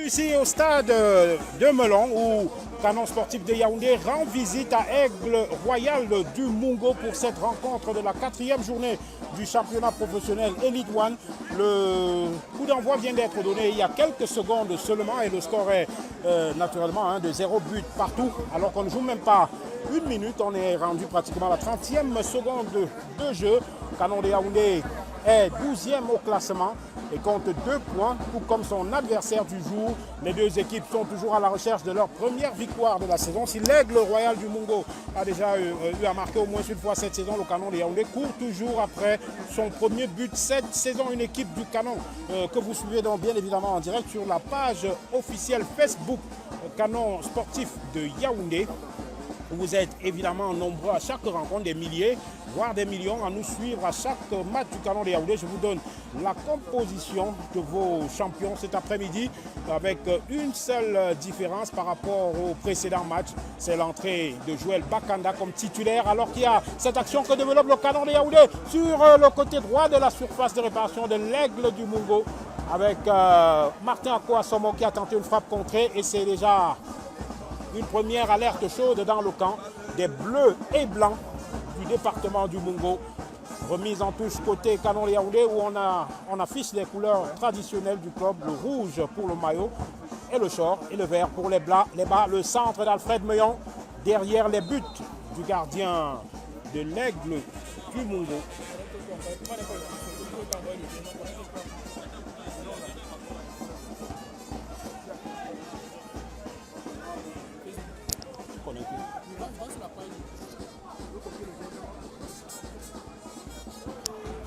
Ici au stade de Melon où Canon Sportif de Yaoundé rend visite à Aigle Royal du Mungo pour cette rencontre de la 4e journée du championnat professionnel Elite One. Le coup d'envoi vient d'être donné il y a quelques secondes seulement et le score est naturellement de 0 but partout alors qu'on ne joue même pas une minute. On est rendu pratiquement à la 30e seconde de jeu. Canon de Yaoundé est 12e au classement et compte 2 points, tout comme son adversaire du jour. Les deux équipes sont toujours à la recherche de leur première victoire de la saison. Si l'Aigle Royal du Mungo a déjà eu à marquer au moins une fois cette saison, le Canon de Yaoundé court toujours après son premier but cette saison. Une équipe du Canon que vous suivez donc bien évidemment en direct sur la page officielle Facebook Canon Sportif de Yaoundé. Vous êtes évidemment nombreux à chaque rencontre, des milliers, voire des millions, à nous suivre à chaque match du Canon de Yaoundé. Je vous donne la composition de vos champions cet après-midi avec une seule différence par rapport au précédent match. C'est l'entrée de Joël Bakanda comme titulaire alors qu'il y a cette action que développe le Canon de Yaoundé sur le côté droit de la surface de réparation de l'Aigle du Mungo avec Martin Akouassomo qui a tenté une frappe contrée et c'est déjà une première alerte chaude dans le camp des bleus et blancs du département du Mungo. Remise en touche côté Canon de Yaoundé où on affiche les couleurs traditionnelles du club, le rouge pour le maillot et le short et le vert pour les bas. Le centre d'Alfred Meillon derrière les buts du gardien de l'Aigle du Mungo.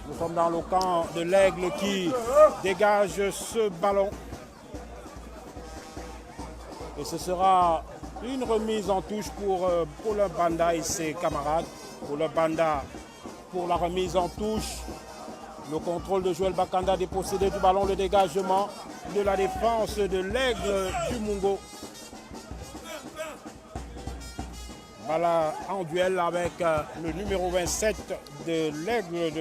Nous sommes dans le camp de l'Aigle qui dégage ce ballon. Et ce sera une remise en touche pour le Banda et ses camarades. Pour le Banda, pour la remise en touche. Le contrôle de Joël Bakanda dépossédé du ballon, le dégagement de la défense de l'Aigle du Mungo. Voilà, en duel avec le numéro 27 de l'Aigle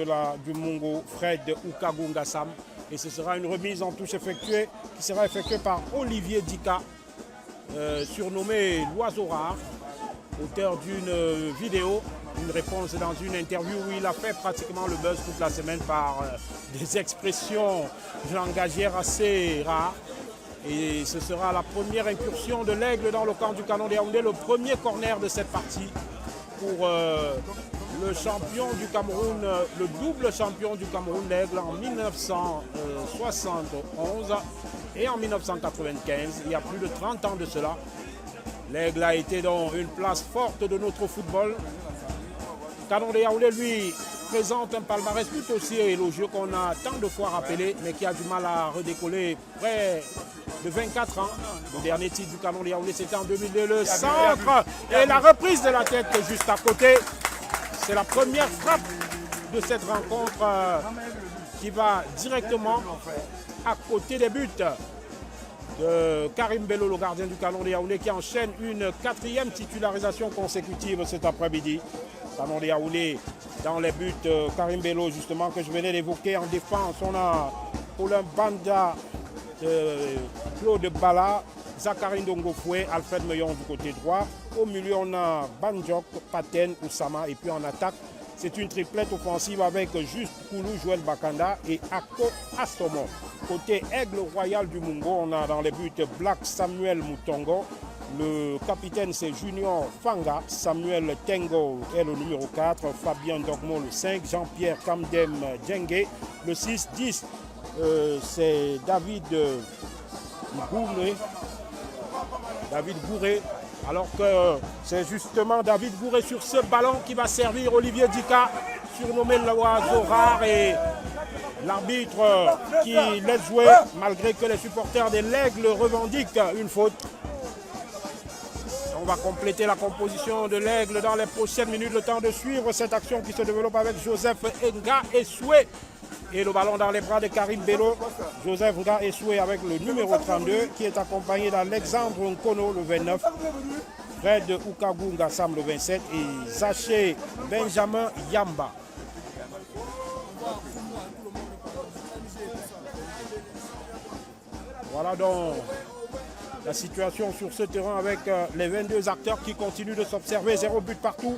du Mungo, Fred Oukagungasam. Et ce sera une remise en touche qui sera effectuée par Olivier Dika, surnommé l'Oiseau Rare, auteur d'une vidéo, une réponse dans une interview où il a fait pratiquement le buzz toute la semaine par des expressions langagières assez rares. Et ce sera la première incursion de l'Aigle dans le camp du Canon de Yaoundé, le premier corner de cette partie pour le champion du Cameroun, le double champion du Cameroun, l'Aigle en 1971 et en 1995, il y a plus de 30 ans de cela. L'Aigle a été dans une place forte de notre football. Canon de Yaoundé, lui, présente un palmarès tout aussi élogieux qu'on a tant de fois rappelé, mais qui a du mal à redécoller près de 24 ans. Le dernier titre du Canon de Yaoundé, c'était en 2002. Le centre et la reprise de la tête juste à côté. C'est la première frappe de cette rencontre qui va directement à côté des buts de Karim Bello, le gardien du Canon de Yaoundé, qui enchaîne une 4e titularisation consécutive cet après-midi. Canon de Yaoundé dans les buts, Karim Bello justement que je venais d'évoquer. En défense, on a Paulin Banda, Claude Bala, Zachary Ndongofoué, Alfred Meillon du côté droit. Au milieu, on a Banjok, Paten, Oussama. Et puis en attaque, c'est une triplette offensive avec Juste Koulou, Joël Bakanda et Ako Assomo. Côté Aigle Royal du Mungo, on a dans les buts Black Samuel Moutongo. Le capitaine, c'est Junior Fanga. Samuel Tengo est le numéro 4. Fabien Dogmo, le 5. Jean-Pierre Kamdem Djengue, le 6-10. C'est David Gouré. David Gouré. Alors que c'est justement David Gouré sur ce ballon qui va servir Olivier Dika, surnommé l'Oiseau Rare, et l'arbitre qui laisse jouer malgré que les supporters de l'Aigle revendiquent une faute. On va compléter la composition de l'Aigle dans les prochaines minutes, le temps de suivre cette action qui se développe avec Joseph Nga Esoué. Et le ballon dans les bras de Karim Bello. Joseph Nga Esoué avec le numéro 32 qui est accompagné d'Alexandre Nkono, le 29. Fred Oukagunga Sam, le 27. Et Zaché Benjamin Yamba. Voilà donc la situation sur ce terrain avec les 22 acteurs qui continuent de s'observer. 0 but partout.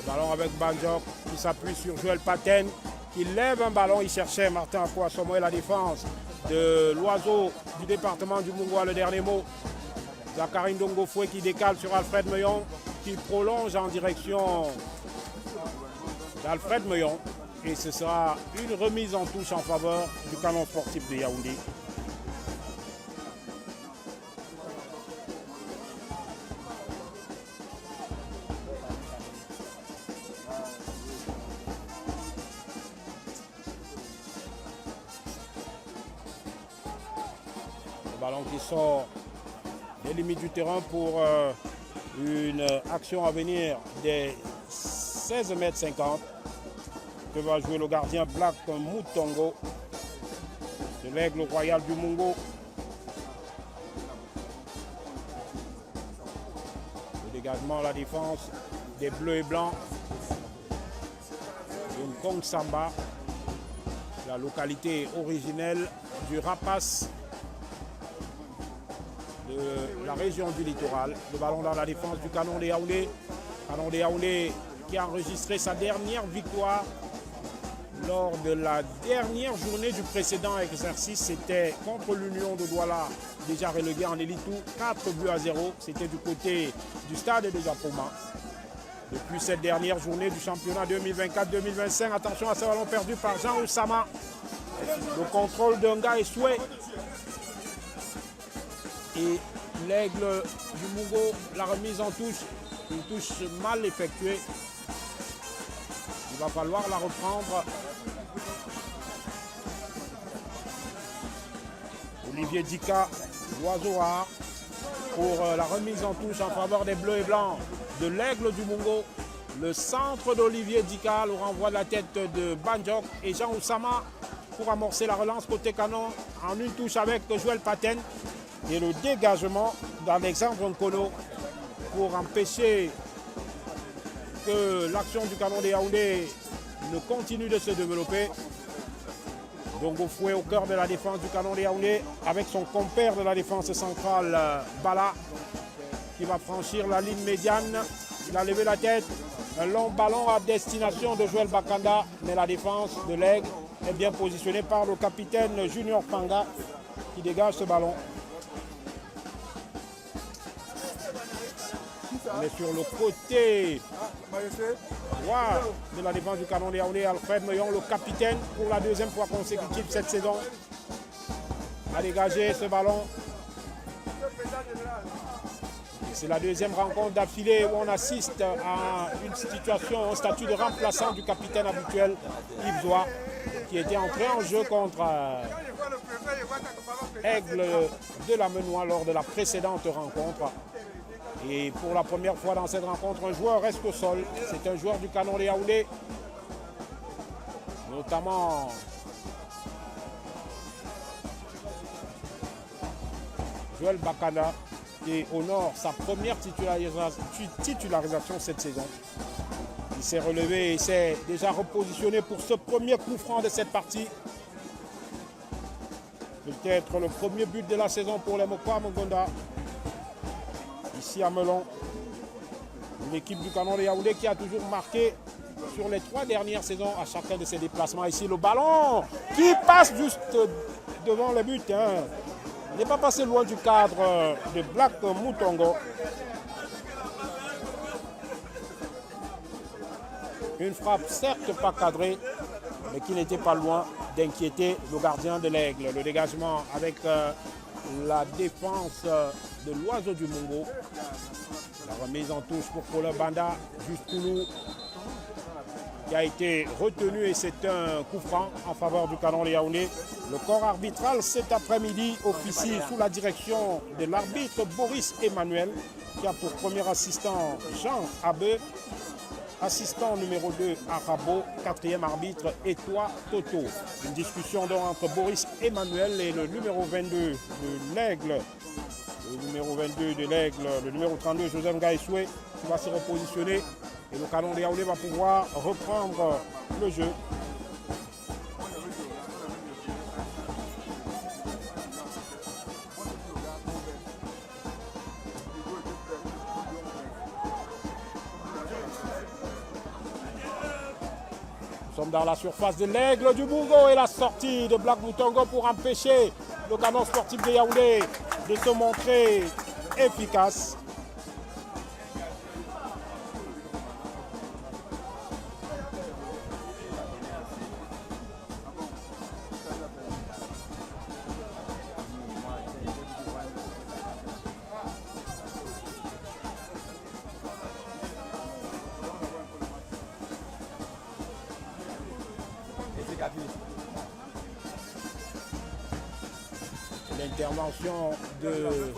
Ballon avec Banjok qui s'appuie sur Joël Paten qui lève un ballon. Il cherchait Martin Akouassomo et la défense de l'oiseau du département du Mungo. Le dernier mot. Zachary Ndongofoué qui décale sur Alfred Meillon qui prolonge en direction d'Alfred Meillon. Et ce sera une remise en touche en faveur du Canon sportif de Yaoundé. Ballon qui sort des limites du terrain pour une action à venir des 16,50 m que va jouer le gardien Black Moutongo de l'Aigle Royal du Mungo. Le dégagement, la défense des Bleus et Blancs de Nkong Samba, la localité originelle du Rapace de la région du littoral. Le ballon dans la défense du Canon de Yaoundé. Canon de Yaoundé qui a enregistré sa dernière victoire lors de la dernière journée du précédent exercice. C'était contre l'Union de Douala, déjà relégué en élite, 4 buts à 0. C'était du côté du stade de Japoma. Depuis cette dernière journée du championnat 2024-2025, attention à ce ballon perdu par Jean Oussama. Le contrôle d'Unga et Soué. Et l'Aigle du Mungo, la remise en touche, une touche mal effectuée. Il va falloir la reprendre. Olivier Dika, l'oiseau A, pour la remise en touche en faveur des Bleus et Blancs de l'Aigle du Mungo. Le centre d'Olivier Dika, le renvoi de la tête de Banjok et Jean Oussama pour amorcer la relance côté Canon en une touche avec Joël Paten. Et le dégagement d'Alexandre Nkono pour empêcher que l'action du Canon de Yaoundé ne continue de se développer. Ndongofoué au cœur de la défense du Canon de Yaoundé avec son compère de la défense centrale Bala qui va franchir la ligne médiane. Il a levé la tête. Un long ballon à destination de Joël Bakanda, mais la défense de l'Aigle est bien positionnée par le capitaine Junior Panga qui dégage ce ballon. On est sur le côté droit de la défense du Canon de Yaoundé. Alfred Meillon, le capitaine, pour la deuxième fois consécutive cette saison, a dégagé ce ballon. C'est la deuxième rencontre d'affilée où on assiste à une situation, un statut de remplaçant du capitaine habituel, Yves Zoua, qui était entré en jeu contre Aigle de la Menoie lors de la précédente rencontre. Et pour la première fois dans cette rencontre, un joueur reste au sol. C'est un joueur du Canon de Yaoundé, notamment Joël Bakanda, qui honore sa première titularisation cette saison. Il s'est relevé et s'est déjà repositionné pour ce premier coup franc de cette partie. Peut-être le premier but de la saison pour les Mokwa Mongonda. Ici à Melon, l'équipe du Canon de Yaoundé qui a toujours marqué sur les 3 dernières saisons à chacun de ses déplacements. Ici le ballon qui passe juste devant le but. Il n'est pas passé loin du cadre de Black Moutongo. Une frappe certes pas cadrée, mais qui n'était pas loin d'inquiéter le gardien de l'Aigle. Le dégagement avec la défense de l'oiseau du Mungo. La remise en touche pour Paul Banda, Justoulou, qui a été retenu et c'est un coup franc en faveur du Canon de Yaoundé. Le corps arbitral cet après-midi officie sous la direction de l'arbitre Boris Emmanuel, qui a pour premier assistant Jean Abe. assistant numéro 2 Arabo, 4e arbitre Etoile Toto. Une discussion donc entre Boris Emmanuel et le numéro 22 de l'Aigle. Le numéro 22 de l'Aigle, le numéro 32 Joseph Gaïsoué qui va se repositionner et le Canon de Yaoundé va pouvoir reprendre le jeu. Nous sommes dans la surface de l'Aigle du Mungo et la sortie de Black Moutongo pour empêcher le Canon sportif de Yaoundé de se montrer efficace. L'intervention de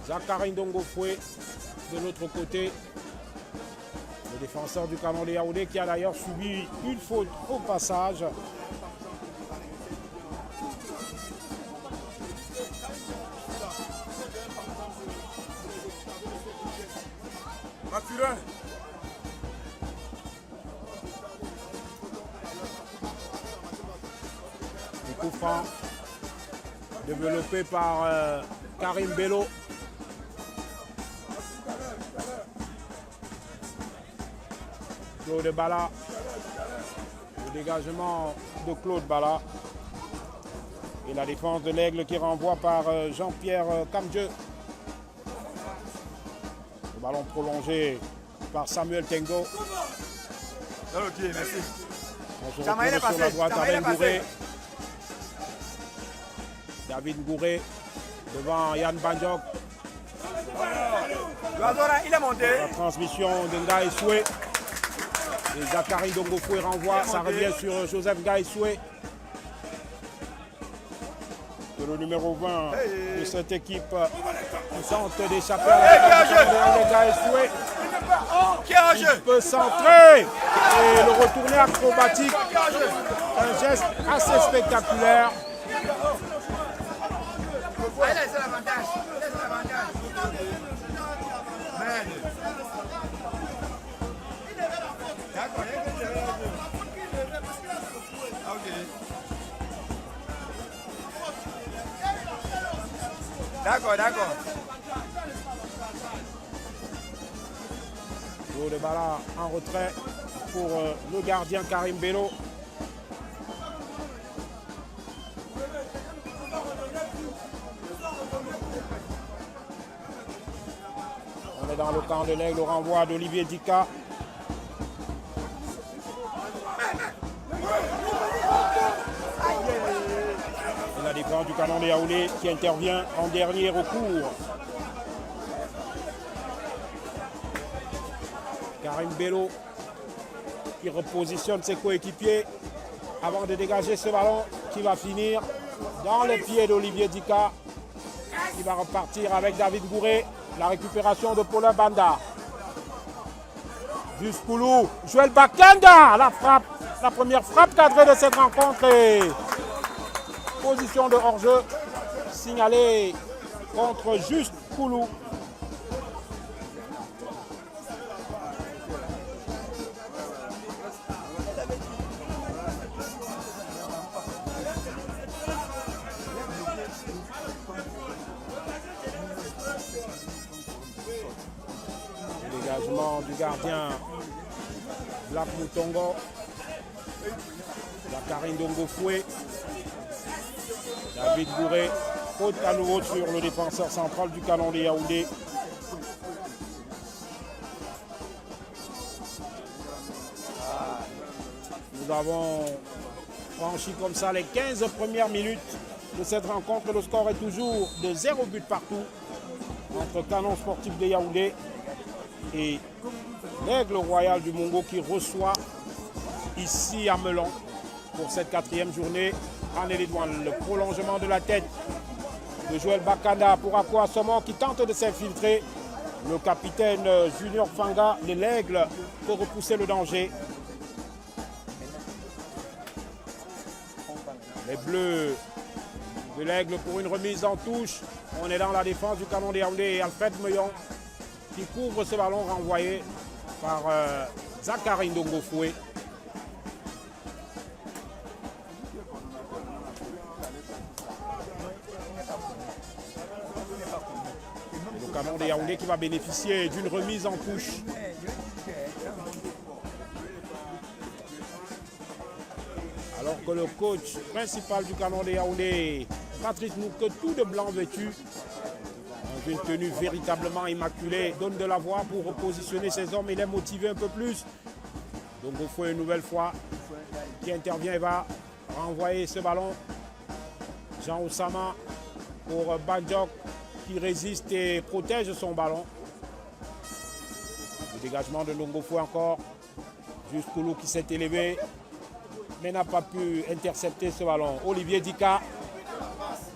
Zachary Ndongofoué de l'autre côté, le défenseur du Canon de Yaoundé qui a d'ailleurs subi une faute au passage. Le coup franc développé par Karim Bello. Claude Bala. Le dégagement de Claude Bala. Et la défense de l'Aigle qui renvoie par Jean-Pierre Kamdjeu. Le ballon prolongé par Samuel Tengo. Ok, merci. On se retrouve sur la droite avec Gouré. David Gouré devant Yann Banjok. Il est monté. La transmission de Ngaïsoué. Et Zachary Ndongofoué renvoie. Ça revient sur Joseph Ngaïsoué. Le numéro 20 de cette équipe tente d'échapper à la Ngaïsoué. Il peut centrer et le retourner acrobatique. Un geste assez spectaculaire. Laisse l'avantage. Laisse l'avantage. D'accord, d'accord. De Bala en retrait pour le gardien Karim Bello. On est dans le camp de l'Aigle, le renvoi d'Olivier Dika. Et la défense du Canon de Yaoundé qui intervient en dernier recours. Karim Bello qui repositionne ses coéquipiers avant de dégager ce ballon qui va finir dans les pieds d'Olivier Dika qui va repartir avec David Gouré. La récupération de Paulin Banda. Jusqu'oulou, Joël Bakanda, la frappe, la première frappe cadrée de cette rencontre et position de hors-jeu signalée contre Juste Koulou. Dégagement du gardien Black Moutongo. Zachary Ndongofoué. David Gouré. Faute à nouveau sur le défenseur central du Canon de Yaoundé. Nous avons franchi comme ça les 15 premières minutes de cette rencontre. Le score est toujours de 0 but partout entre Canon sportif de Yaoundé et l'Aigle Royal du Mungo qui reçoit ici à Melon pour cette 4e journée en Élédouane. Le prolongement de la tête de Joël Bakanda pour Akwa Somon qui tente de s'infiltrer Le capitaine Junior Fanga de l'Aigle pour repousser le danger. Les Bleus de l'Aigle pour une remise en touche. On est dans la défense du Canon de Yaoundé et Alfred Meillon qui couvre ce ballon renvoyé par Zachary Ndongofoué. Le Canon de Yaoundé qui va bénéficier d'une remise en touche. Alors que le coach principal du Canon de Yaoundé, Patrice Mouke, tout de blanc vêtu, dans une tenue véritablement immaculée, donne de la voix pour repositionner ses hommes et les motiver un peu plus. Donc il faut une nouvelle fois qui intervient et va renvoyer ce ballon. Jean Oussama pour Banjok qui résiste et protège son ballon. Le dégagement de Ndongofoué encore. Juskoulou qui s'est élevé mais n'a pas pu intercepter ce ballon. Olivier Dika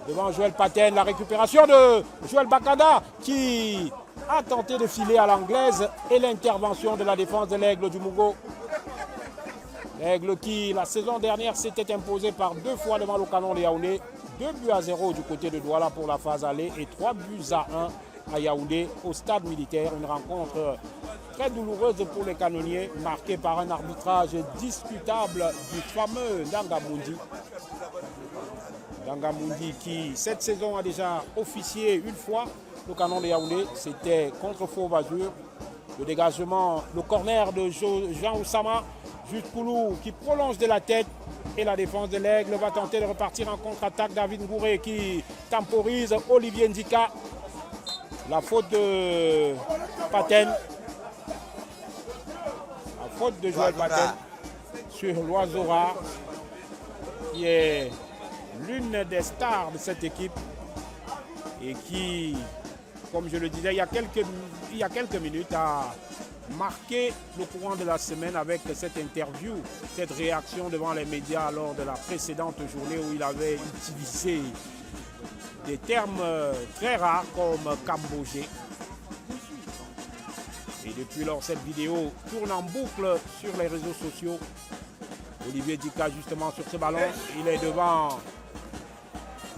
devant Joël Paten. La récupération de Joël Bakada qui a tenté de filer à l'anglaise et l'intervention de la défense de l'Aigle du Mungo. L'Aigle qui, la saison dernière, s'était imposé par 2 fois devant le Canon de Yaoundé. 2-0 du côté de Douala pour la phase aller et 3-1 à Yaoundé au stade militaire. Une rencontre très douloureuse pour les canonniers, marquée par un arbitrage discutable du fameux Dangamundi. Dangamundi qui, cette saison, a déjà officié une fois le Canon de Yaoundé. C'était contre Faux-Vazur. Le dégagement, le corner de Jean Oussama. Juskoulou qui prolonge de la tête. Et la défense de l'Aigle va tenter de repartir en contre-attaque. David Ngouré qui temporise Olivier Ndika. La faute de Paten. La faute de Joël Paten sur l'oiseau rare, qui est l'une des stars de cette équipe et qui, comme je le disais il y a quelques minutes, a marqué le courant de la semaine avec cette interview, cette réaction devant les médias lors de la précédente journée où il avait utilisé des termes très rares comme Cambogé. Et depuis lors, cette vidéo tourne en boucle sur les réseaux sociaux. Olivier Dika justement sur ce ballon. Il est devant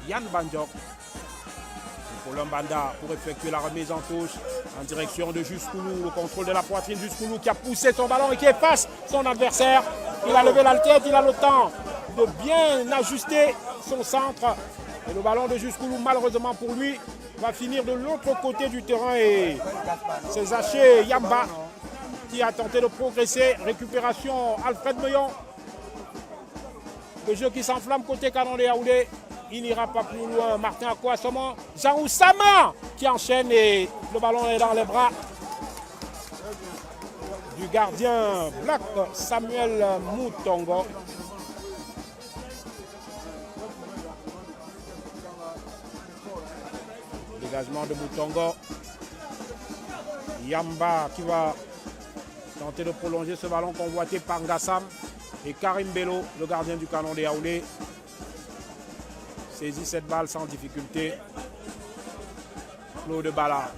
Yann Banjok. Pour Banda pour effectuer la remise en touche en direction de Juskoulou. Le contrôle de la poitrine. Juskoulou qui a poussé son ballon et qui efface son adversaire. Il a levé la tête. Il a le temps de bien ajuster son centre. Et le ballon de Juskoulou, malheureusement pour lui, va finir de l'autre côté du terrain et c'est Zaché Yamba qui a tenté de progresser. Récupération Alfred Meillon. Le jeu qui s'enflamme côté Canon de Yaoundé. Il n'ira pas plus loin. Martin Akouassomo. Jean Oussama qui enchaîne et le ballon est dans les bras du gardien Black Samuel Moutongo. Dégagement de Moutongo. Yamba qui va tenter de prolonger ce ballon convoité par Ngassam. Et Karim Bello, le gardien du Canon de Yaoundé, saisit cette balle sans difficulté. Claude Bala.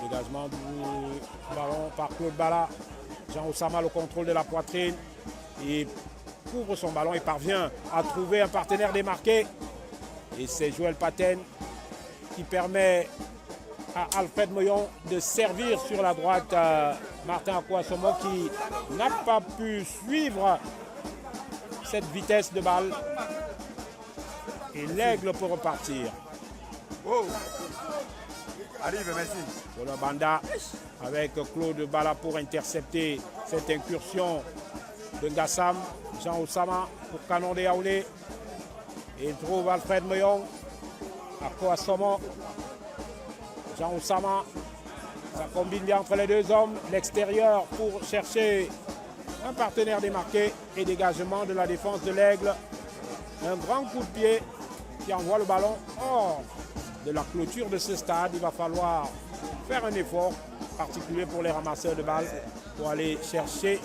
Dégagement du ballon par Claude Bala. Jean Oussama, le contrôle de la poitrine. Et couvre son ballon et parvient à trouver un partenaire démarqué. Et c'est Joël Paten qui permet à Alfred Meillon de servir sur la droite Martin Akouassomo qui n'a pas pu suivre cette vitesse de balle. Et l'Aigle peut repartir. Oh. Arrive, merci. Voilà Banda avec Claude Bala pour intercepter cette incursion de Ngassam. Jean Oussama pour Canon de Yaoundé. Il trouve Alfred Meillon. Akouassomo. Jean Oussama. Ça combine bien entre les deux hommes. L'extérieur pour chercher un partenaire démarqué et dégagement de la défense de l'Aigle. Un grand coup de pied qui envoie le ballon hors de la clôture de ce stade. Il va falloir faire un effort particulier pour les ramasseurs de balles pour aller chercher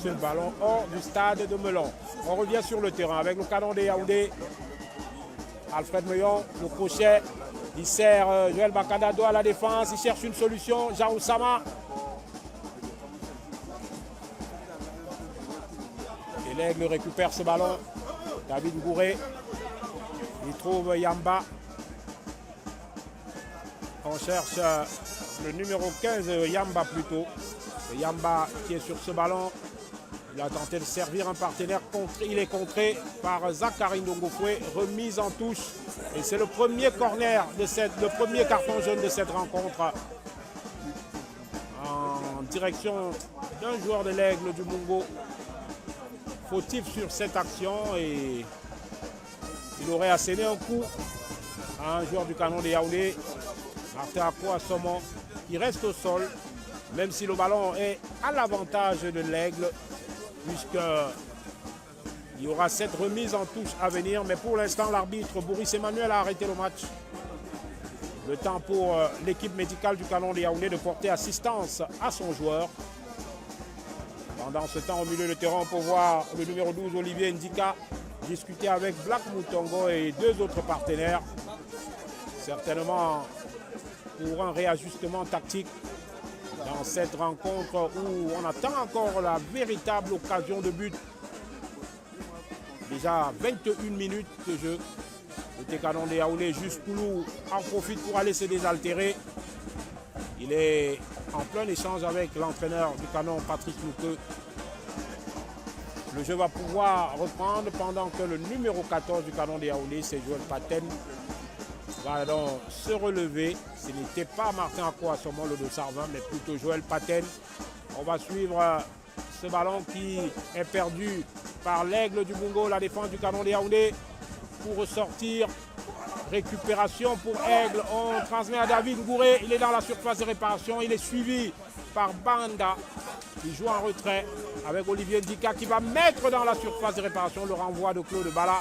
ce ballon hors du stade de Melon. On revient sur le terrain avec le Canon de Yaoundé Alfred Meillon, le crochet. Il sert Joël Bakanda dos à la défense. Il cherche une solution. Jean Oussama. Et l'Aigle récupère ce ballon. David Gouré. Il trouve Yamba. On cherche le numéro 15, Yamba plutôt. Yamba qui est sur ce ballon. Il a tenté de servir un partenaire. Il est contré par Zachary Ndongofoué. Remise en touche. Et c'est le premier corner le premier carton jaune de cette rencontre. En direction d'un joueur de l'Aigle du Mungo. Fautif sur cette action et il aurait asséné un coup à un joueur du Canon de Yaoundé. Martin Akouassomo qui reste au sol, même si le ballon est à l'avantage de l'Aigle, puisqu'il y aura cette remise en touche à venir. Mais pour l'instant, l'arbitre Boris Emmanuel a arrêté le match. Le temps pour l'équipe médicale du Canon de Yaoundé de porter assistance à son joueur. Pendant ce temps, au milieu de terrain, on peut voir le numéro 12, Olivier Ndika, discuter avec Black Moutongo et deux autres partenaires. Certainement pour un réajustement tactique dans cette rencontre où on attend encore la véritable occasion de but. Déjà 21 minutes de jeu. Le Canon de Yaoundé, juste Koulou en profite pour aller se désaltérer. Il est en plein échange avec l'entraîneur du Canon, Patrick Loukeux. Le jeu va pouvoir reprendre pendant que le numéro 14 du Canon de Yaoundé, c'est Joël Paten, va donc se relever. Ce n'était pas Martin Akouassomo, le dossard 20, mais plutôt Joël Paten. On va suivre ce ballon qui est perdu par l'Aigle du Mungo, la défense du Canon de Yaoundé, pour ressortir. Récupération pour Aigle. On transmet à David Gouré. Il est dans la surface de réparation. Il est suivi par Banda. Il joue en retrait avec Olivier Ndika qui va mettre dans la surface de réparation le renvoi de Claude Bala.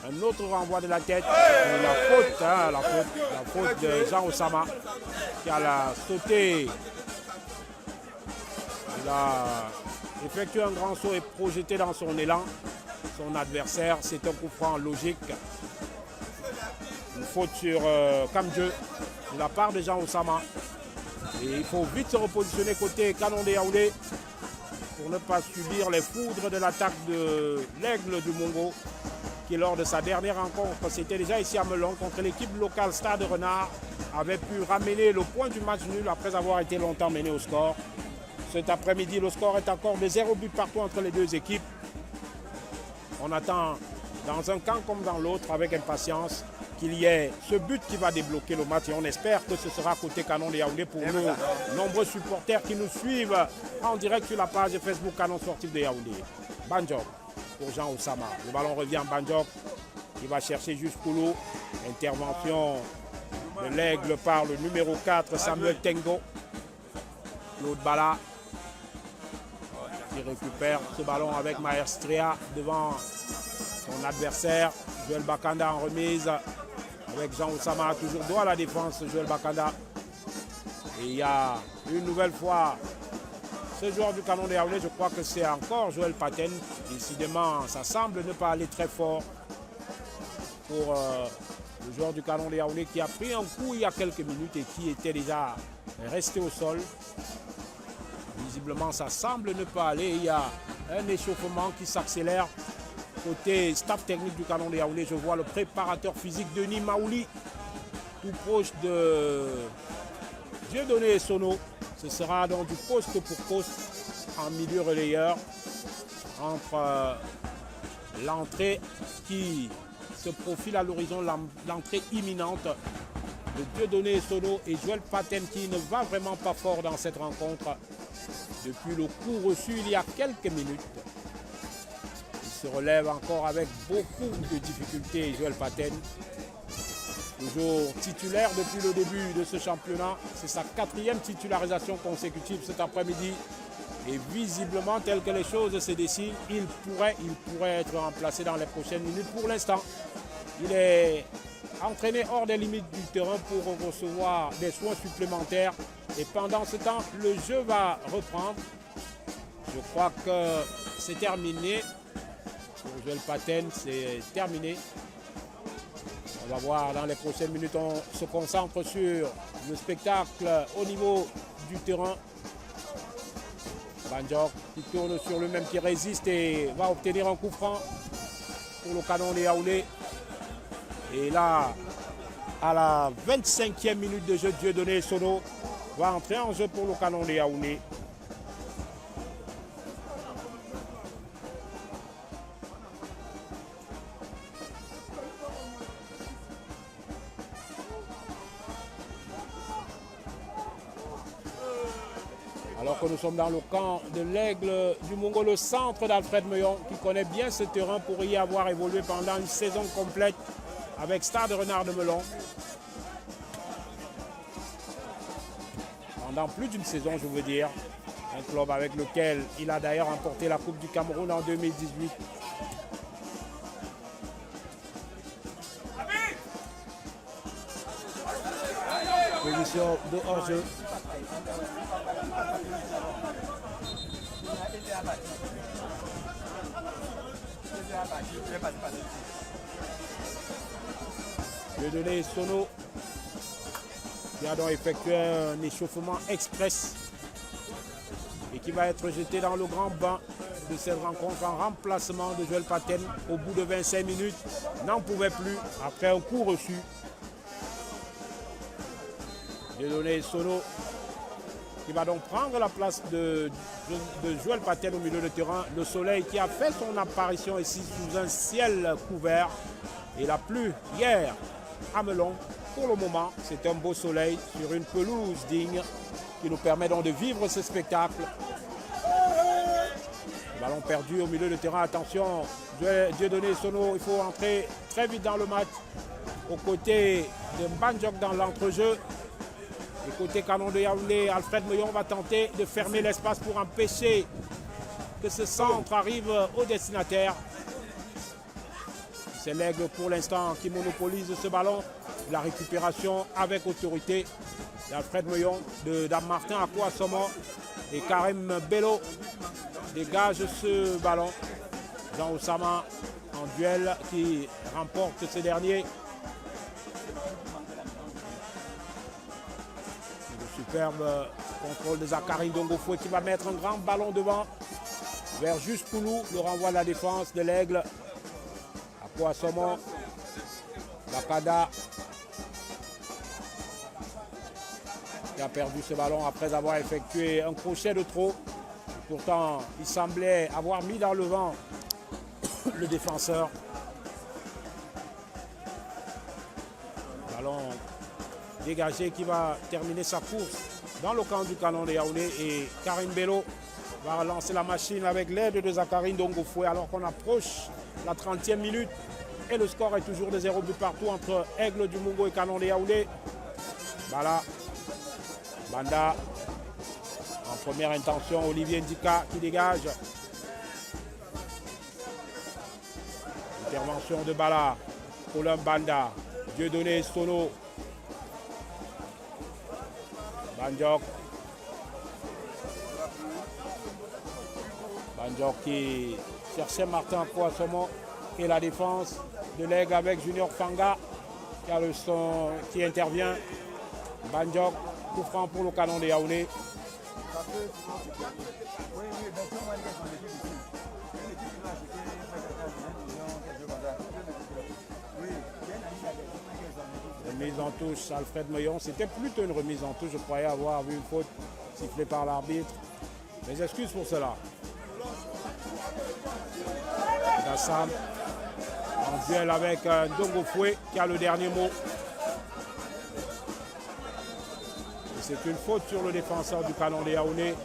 Un autre renvoi de la tête. La faute de Jean Oussama qui a sauté. Il a effectué un grand saut et projeté dans son élan son adversaire. C'est un coup franc logique. Une faute sur Kamdjeu de la part de Jean Oussama. Et il faut vite se repositionner côté Canon de Yaoundé pour ne pas subir les foudres de l'attaque de l'Aigle du Mungo qui, lors de sa dernière rencontre, c'était déjà ici à Melon contre l'équipe locale Stade Renard, avait pu ramener le point du match nul après avoir été longtemps mené au score. Cet après-midi, le score est encore de 0 but partout entre les deux équipes. On attend dans un camp comme dans l'autre avec impatience qu'il y ait ce but qui va débloquer le match et on espère que ce sera côté Canon de Yaoundé pour nos nombreux supporters qui nous suivent en direct sur la page Facebook Canon Sportif de Yaoundé. Banjok pour Jean Oussama. Le ballon revient à Banjok. Il va chercher jusqu'au lot. Intervention de l'Aigle par le numéro 4 Samuel Tengo. Claude Bala qui récupère ce ballon avec Maestria devant son adversaire. Joël Bakanda en remise avec Jean Oussama, toujours droit à la défense, Joël Bakanda. Et il y a une nouvelle fois ce joueur du Canon de Yaoundé, je crois que c'est encore Joël Paten. Décidément, ça semble ne pas aller très fort pour le joueur du Canon de Yaoundé qui a pris un coup il y a quelques minutes et qui était déjà resté au sol. Visiblement, ça semble ne pas aller. Il y a un échauffement qui s'accélère. Côté staff technique du Canon de Yaoundé, je vois le préparateur physique Denis Maouli, tout proche de Dieudonné Sono. Ce sera donc du poste pour poste en milieu relayeur entre l'entrée qui se profile à l'horizon, l'entrée imminente de Dieudonné Sono et Joël Paten qui ne va vraiment pas fort dans cette rencontre depuis le coup reçu il y a quelques minutes. Se relève encore avec beaucoup de difficultés, Joël Paten. Toujours titulaire depuis le début de ce championnat. C'est sa 4e titularisation consécutive cet après-midi. Et visiblement, tel que les choses se dessinent, il pourrait être remplacé dans les prochaines minutes. Pour l'instant, il est entraîné hors des limites du terrain pour recevoir des soins supplémentaires. Et pendant ce temps, le jeu va reprendre. Je crois que c'est terminé. Pour Joël Paten, c'est terminé. On va voir dans les prochaines minutes, on se concentre sur le spectacle au niveau du terrain. Banjok qui tourne sur lui-même, qui résiste et va obtenir un coup franc pour le Canon de Yaoundé. Et là, à la 25e minute de jeu, Dieudonné Sono va entrer en jeu pour le Canon de Yaoundé. Alors que nous sommes dans le camp de l'Aigle du Mungo, le centre d'Alfred Meillon, qui connaît bien ce terrain pour y avoir évolué pendant une saison complète avec Stade Renard de Melon. Pendant plus d'une saison, je veux dire. Un club avec lequel il a d'ailleurs remporté la Coupe du Cameroun en 2018. Position de hors-jeu. Dieudonné Sono qui a donc effectué un échauffement express et qui va être jeté dans le grand bain de cette rencontre en remplacement de Joël Paten au bout de 25 minutes. N'en pouvait plus après un coup reçu. Dieudonné Sono qui va donc prendre la place de Joël Paten au milieu de terrain. Le soleil qui a fait son apparition ici sous un ciel couvert. Il a plu hier à Melon. Pour le moment, c'est un beau soleil sur une pelouse digne qui nous permet donc de vivre ce spectacle. Ballon perdu au milieu de terrain. Attention, Dieudonné Sono, il faut entrer très vite dans le match. Aux côtés de Banjok dans l'entrejeu. Et côté Canon de Yaoundé, Alfred Meillon va tenter de fermer l'espace pour empêcher que ce centre arrive au destinataire. C'est l'Aigle pour l'instant qui monopolise ce ballon. La récupération avec autorité d'Alfred Meillon, de Dame Martin à Kouassomo. Et Karim Bello dégage ce ballon. Jean Oussama en duel qui remporte ce dernier. Le superbe contrôle de Zakari Ndongofoué qui va mettre un grand ballon devant vers Juste Koulou. Le renvoi de la défense de l'Aigle. À Kouassomo. Bakada qui a perdu ce ballon après avoir effectué un crochet de trop. Pourtant, il semblait avoir mis dans le vent le défenseur. Ballon dégagé qui va terminer sa course dans le camp du Canon de Yaoundé. Et Karim Bello va relancer la machine avec l'aide de Zakari Ndongofoué alors qu'on approche la 30e minute. Et le score est toujours de 0 but partout entre Aigle du Mungo et Canon de Yaoundé. Voilà. Banda. En première intention, Olivier Ndika qui dégage. Intervention de Bala. Colin Banda. Dieudonné Sono. Banjok. Banjok qui cherchait Martin Kouassomo. Et la défense de l'Aigle avec Junior Fanga qui intervient. Banjok, coup franc pour le Canon de Yaoundé. Remise en touche, Alfred Meillon. C'était plutôt une remise en touche. Je croyais avoir vu une faute sifflée par l'arbitre. Mes excuses pour cela. Dassam en duel avec Ndongofoué qui a le dernier mot. C'est une faute sur le défenseur du Canon de Yaoundé.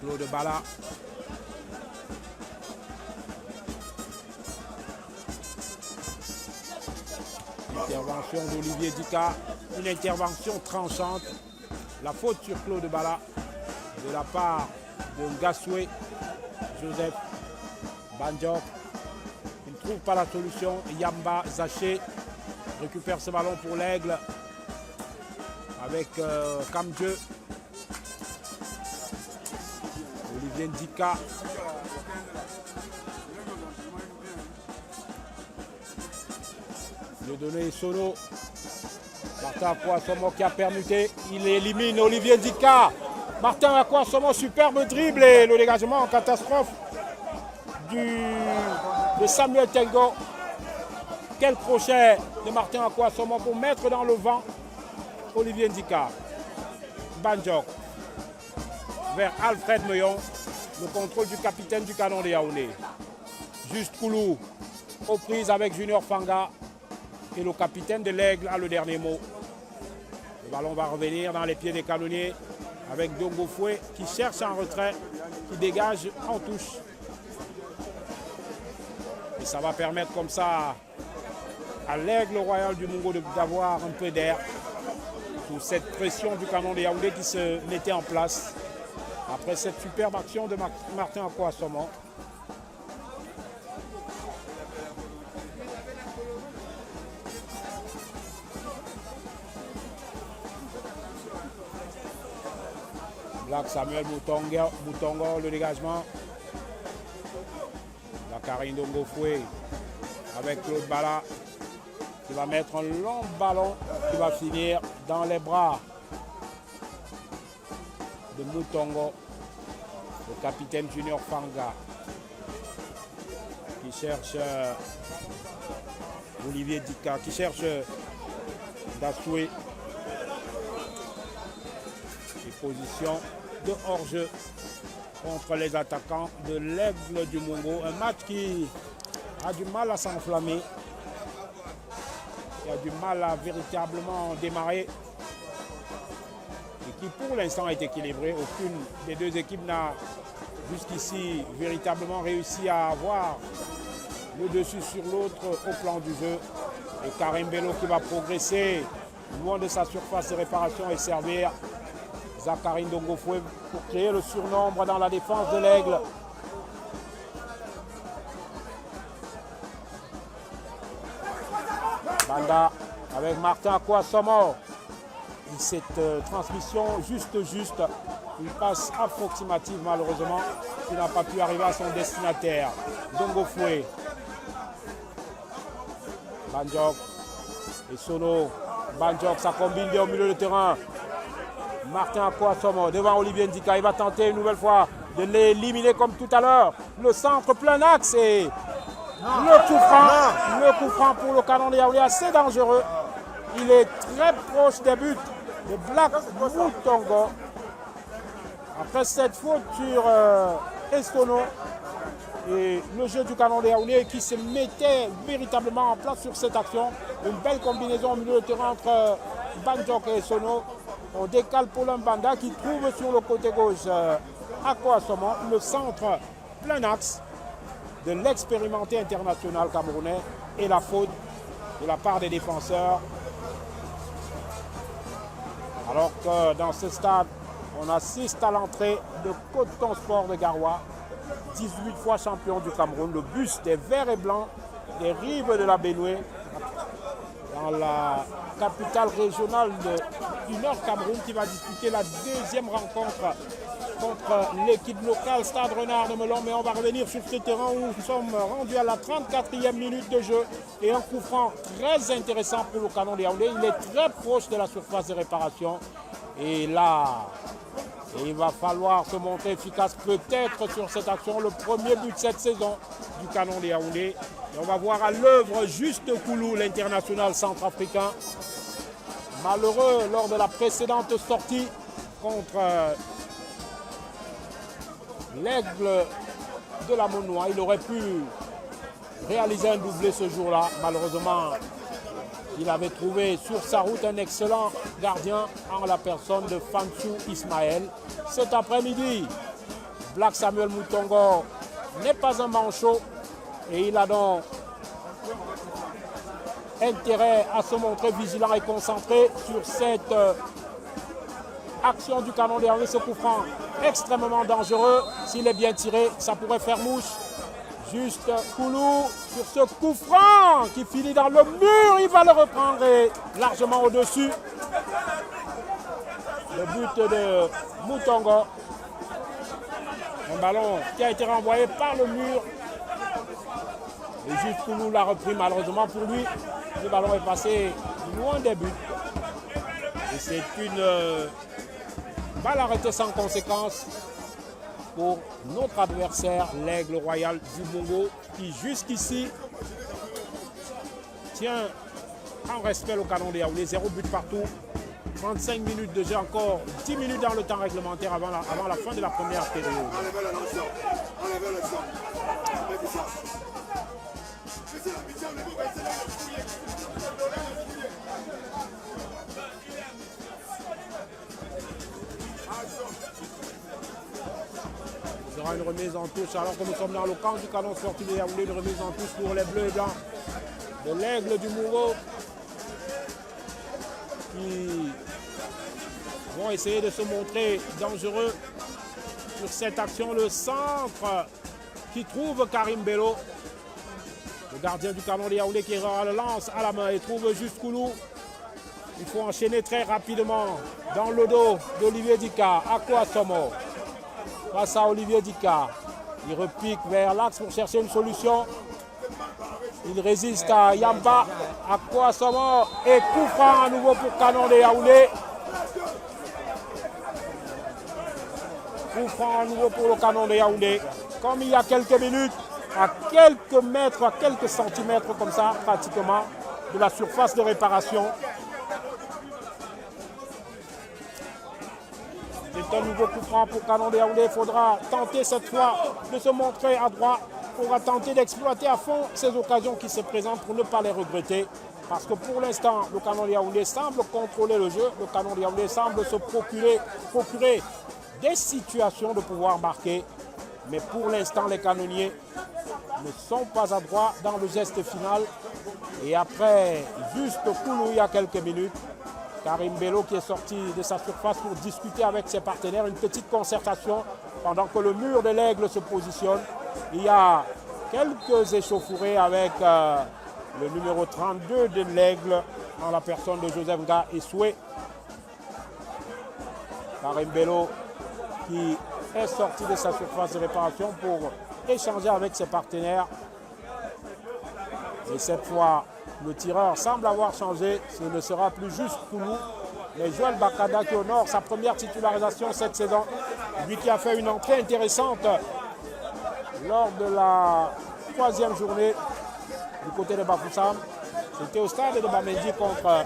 Claude Bala. Intervention d'Olivier Dika. Une intervention tranchante. La faute sur Claude Bala de la part de Ngassoué. Joseph Banjok. Il ne trouve pas la solution. Yamba Zaché récupère ce ballon pour l'Aigle. avec Kamdieu. Olivier Ndika. Dieudonné Sono. Martin Akouassomo qui a permuté. Il élimine Olivier Ndika. Martin Akouassomo, superbe dribble et le dégagement en catastrophe de Samuel Tengo. Quel crochet de Martin Akouassomo pour mettre dans le vent Olivier Ndika. Banjok vers Alfred Meillon. Le contrôle du capitaine du Canon de Yaoundé. Juste Koulou aux prises avec Junior Fanga. Et le capitaine de l'Aigle a le dernier mot. Le ballon va revenir dans les pieds des canonniers avec Dongo Foué qui cherche en retrait, qui dégage en touche. Et ça va permettre comme ça à l'Aigle Royal du Mungo d'avoir un peu d'air sous cette pression du Canon de Yaoundé qui se mettait en place après cette superbe action de Martin Akouassomo. Black Samuel Moutongo, le dégagement. La Karine Dongo Foué avec Claude Bala qui va mettre un long ballon qui va finir dans les bras de Moutongo, le capitaine Junior Fanga qui cherche Olivier Dika, qui cherche Dassoué. Position de hors-jeu contre les attaquants de l'Aigle du Mungo. Un match qui a du mal à s'enflammer, qui a du mal à véritablement démarrer et qui pour l'instant est équilibré. Aucune des deux équipes n'a jusqu'ici véritablement réussi à avoir le dessus sur l'autre au plan du jeu. Et Karim Bello qui va progresser loin de sa surface de réparation et servir Zakarine Dongo Foué pour créer le surnombre dans la défense de l'Aigle. Banda avec Martin Akouassomo. Cette transmission juste, une passe approximative malheureusement qui n'a pas pu arriver à son destinataire. Dongo Foué. Banjok et Sono. Banjok, ça combine bien au milieu de terrain. Martin Akouassomo devant Olivier Ndika. Il va tenter une nouvelle fois de l'éliminer comme tout à l'heure. Le centre plein axe et le coup franc pour le Canon de Yaoundé assez dangereux. Il est très proche des buts de Black Moutongo. Après cette faute sur Estono et le jeu du Canon de Yaoundé qui se mettait véritablement en place sur cette action. Une belle combinaison au milieu de terrain entre Banjok et Estono. On décale Paulin Banda qui trouve sur le côté gauche Akouassomo, le centre plein axe de l'expérimenté international camerounais et la faute de la part des défenseurs. Alors que dans ce stade, on assiste à l'entrée de Coton Sport de Garoua, 18 fois champion du Cameroun, le bus des Verts et Blancs des rives de la Bénoué, dans la capitale régionale du Nord Cameroun, qui va disputer la deuxième rencontre contre l'équipe locale Stade Renard de Melon. Mais on va revenir sur ce terrain où nous sommes rendus à la 34e minute de jeu et un coup franc très intéressant pour le Canon de Yaoundé. Il est très proche de la surface de réparation et là il va falloir se montrer efficace peut-être sur cette action, le premier but de cette saison du Canon de Yaoundé. Et on va voir à l'œuvre Juste Koulou, l'international centrafricain. Malheureux lors de la précédente sortie contre l'Aigle de la Monnoie. Il aurait pu réaliser un doublé ce jour-là. Malheureusement, il avait trouvé sur sa route un excellent gardien en la personne de Fansou Ismaël. Cet après-midi, Black Samuel Moutongo n'est pas un manchot et il a donc intérêt à se montrer vigilant et concentré sur cette action du Canon de Yaoundé. Ce coup franc extrêmement dangereux. S'il est bien tiré, ça pourrait faire mouche. Juste Koulou sur ce coup franc qui finit dans le mur. Il va le reprendre et largement au-dessus. Le but de Mutongo. Un ballon qui a été renvoyé par le mur. Et jusqu'où nous l'a repris malheureusement pour lui. Le ballon est passé loin des buts. Et c'est une balle arrêtée sans conséquence pour notre adversaire, l'Aigle Royal du Bongo, qui jusqu'ici tient en respect le canon de Yaoundé. 0 but partout. 35 minutes de jeu, encore 10 minutes dans le temps réglementaire avant la fin de la première période. Ce sera une remise en touche alors que nous sommes dans le camp du canon sportif de Yaoundé. Une remise en touche pour les bleus et blancs de l'Aigle du Mouro, qui vont essayer de se montrer dangereux sur cette action. Le centre qui trouve Karim Bello, le gardien du canon de Yaoundé, qui le lance à la main et trouve juste Koulou. Il faut enchaîner très rapidement dans le dos d'Olivier Dika. Akwa Somo face à Olivier Dika. Il repique vers l'axe pour chercher une solution. Il résiste à Yamba. Akwa Somo et coup franc à nouveau pour canon de Yaoundé. Coup franc à nouveau pour le canon de Yaoundé. Comme il y a quelques minutes, à quelques mètres, à quelques centimètres comme ça, pratiquement, de la surface de réparation. C'est un nouveau coup franc pour canon de Yaoundé. Il faudra tenter cette fois de se montrer à droit. Il faudra tenter d'exploiter à fond ces occasions qui se présentent pour ne pas les regretter. Parce que pour l'instant, le canon de Yaoundé semble contrôler le jeu. Le canon de Yaoundé semble se procurer des situations de pouvoir marquer. Mais pour l'instant, les canonniers ne sont pas à droit dans le geste final. Et après juste Koulou il y a quelques minutes, Karim Bello qui est sorti de sa surface pour discuter avec ses partenaires, une petite concertation pendant que le mur de l'Aigle se positionne. Il y a quelques échauffourées avec le numéro 32 de l'Aigle en la personne de Joseph Ga Essoué. Karim Bello qui est sorti de sa surface de réparation pour échanger avec ses partenaires. Et cette fois, le tireur semble avoir changé. Ce ne sera plus juste Koulou, mais Joël Bakada qui honore sa première titularisation cette saison. Lui qui a fait une entrée intéressante lors de la 3e journée du côté de Bafoussam. C'était au stade de Bamendi contre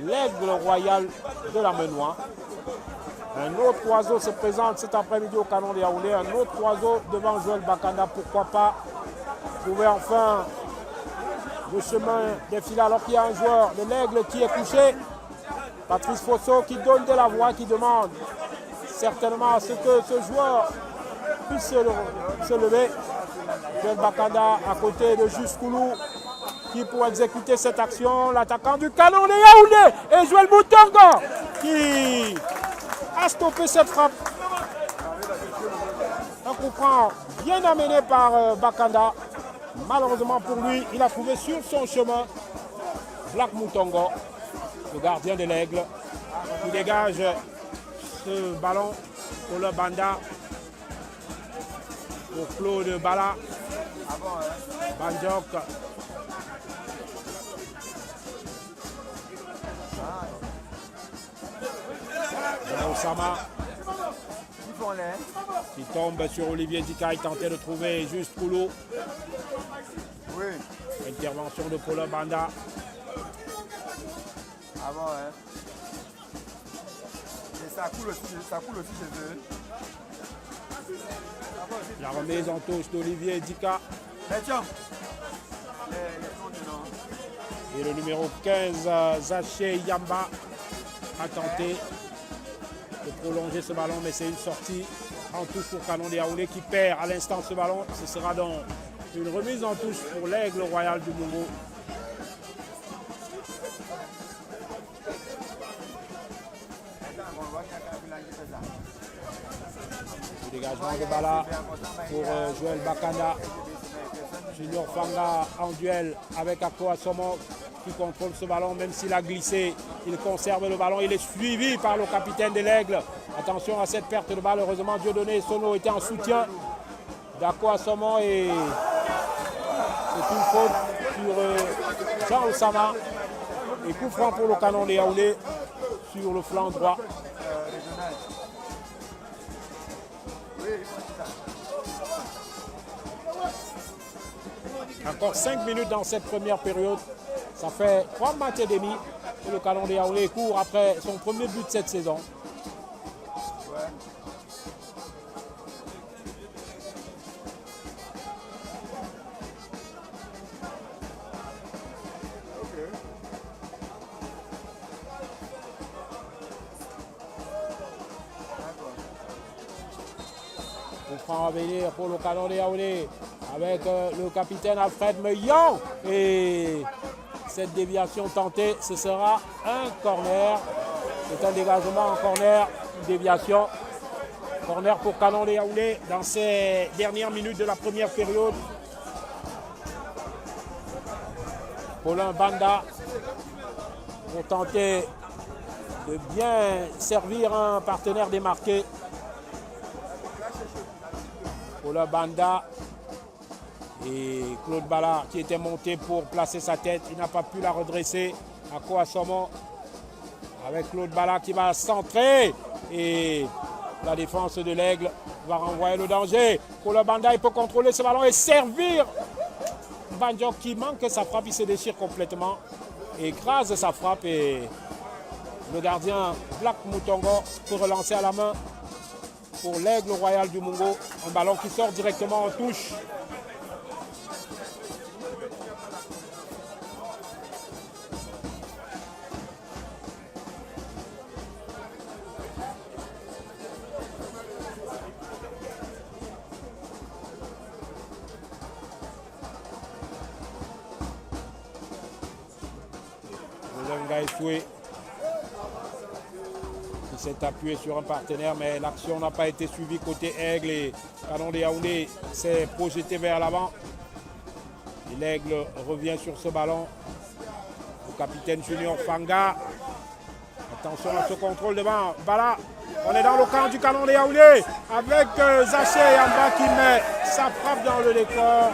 l'Aigle Royal de la Menois. Un autre oiseau se présente cet après-midi au canon de Yaoundé. Un autre oiseau devant Joël Bakanda. Pourquoi pas trouver enfin le chemin des filets alors qu'il y a un joueur de l'Aigle qui est couché. Patrice Fosso qui donne de la voix, qui demande certainement à ce que ce joueur puisse se lever. Joël Bakanda à côté de Juste Koulou qui pour exécuter cette action, l'attaquant du canon de Yaoundé et Joël Mutongo qui a stoppé cette frappe. Un coup franc bien amené par Bakanda. Malheureusement pour lui, il a trouvé sur son chemin Black Mutongo, le gardien de l'Aigle, qui dégage ce ballon pour le Banda, pour Claude Bala, Banjok. Osama qui tombe sur Olivier Dika, il tentait de trouver juste Koulou. Oui. Intervention de Polo Banda. Ah bon, hein. Et ça coule aussi chez eux. La remise en touche d'Olivier Dika. Et le numéro 15, Zaché Yamba, a tenté de prolonger ce ballon, mais c'est une sortie en touche pour canon de Yaoundé qui perd à l'instant ce ballon. Ce sera donc une remise en touche pour l'Aigle Royal du Bongo. Le dégagement de Bala pour Joël Bakanda. Junior Fanga en duel avec Ako Asomo qui contrôle ce ballon, même s'il a glissé, il conserve le ballon, il est suivi par le capitaine de l'Aigle. Attention à cette perte de balle, heureusement Dieudonné Sono était en soutien d'Ako Asomo et c'est une faute sur Jean Osama et coup franc pour le Canon de Yaoundé sur le flanc droit. Encore 5 minutes dans cette première période. Ça fait 3 matchs et demi que le Canon de Yaoundé court après son premier but cette saison. On prend à venir pour le Canon de Yaoundé avec le capitaine Alfred Meillon et cette déviation tentée, ce sera un corner. C'est un dégagement en corner, une déviation. Corner pour Canon de Yaoundé dans ces dernières minutes de la première période. Paulin Banda pour tenter de bien servir un partenaire démarqué. Paulin Banda et Claude Bala qui était monté pour placer sa tête, il n'a pas pu la redresser. Ako Asomo avec Claude Bala qui va centrer et la défense de l'Aigle va renvoyer le danger. Paulin Banda, il peut contrôler ce ballon et servir. Banjok qui manque sa frappe, il se déchire complètement, écrase sa frappe et le gardien Black Moutongo peut relancer à la main pour l'Aigle Royal du Mungo. Un ballon qui sort directement en touche. Gaïfoué qui s'est appuyé sur un partenaire, mais l'action n'a pas été suivie côté Aigle et Canon de Yaoundé s'est projeté vers l'avant. L'Aigle revient sur ce ballon. Le capitaine Junior Fanga. Attention à ce contrôle devant Bala. On est dans le camp du Canon de Yaoundé avec Zaché Yamba qui met sa frappe dans le décor.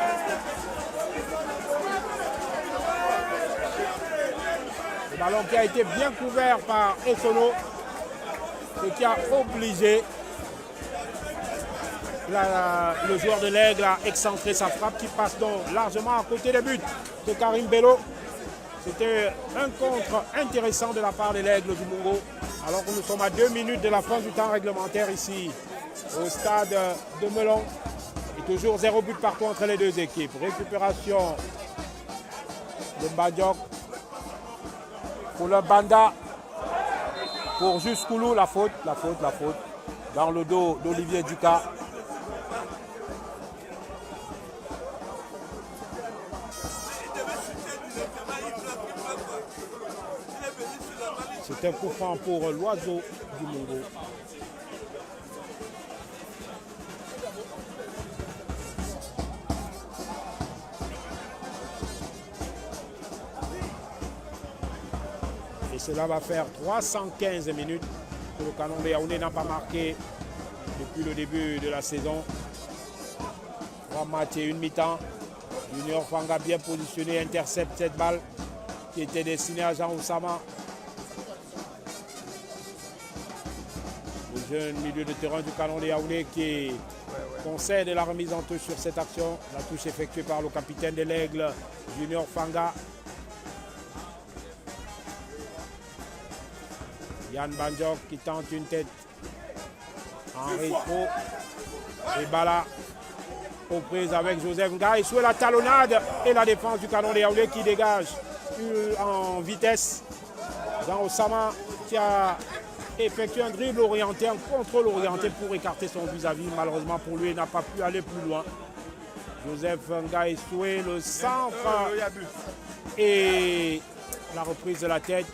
Le ballon qui a été bien couvert par Essono, ce qui a obligé le joueur de l'Aigle à excentrer sa frappe qui passe donc largement à côté des buts de Karim Bello. C'était un contre intéressant de la part de l'Aigle du Mungo, alors que nous sommes à 2 minutes de la fin du temps réglementaire ici au stade de Melon. Et toujours 0 but partout entre les deux équipes. Récupération de Mbadjok. Pour le Banda, pour Juskoulou, la faute, dans le dos d'Olivier Duka. C'est un coup franc pour l'Oiseau du Mungo. Et cela va faire 315 minutes que le Canon de Yaoundé n'a pas marqué depuis le début de la saison. 3 matchs et 1 mi-temps. Junior Fanga bien positionné, intercepte cette balle qui était destinée à Jean Oussama. Le jeune milieu de terrain du Canon de Yaoundé qui concède la remise en touche sur cette action. La touche effectuée par le capitaine de l'Aigle, Junior Fanga. Yann Banjok qui tente une tête en rétro. Et Bala aux prises avec Joseph Ngaï. Sur la talonnade et la défense du Canon de Yaoundé qui dégage en vitesse. Jean Osama qui a effectué un dribble orienté, un contrôle orienté pour écarter son vis-à-vis. Malheureusement pour lui, il n'a pas pu aller plus loin. Joseph Ngaï Soué, le centre et la reprise de la tête.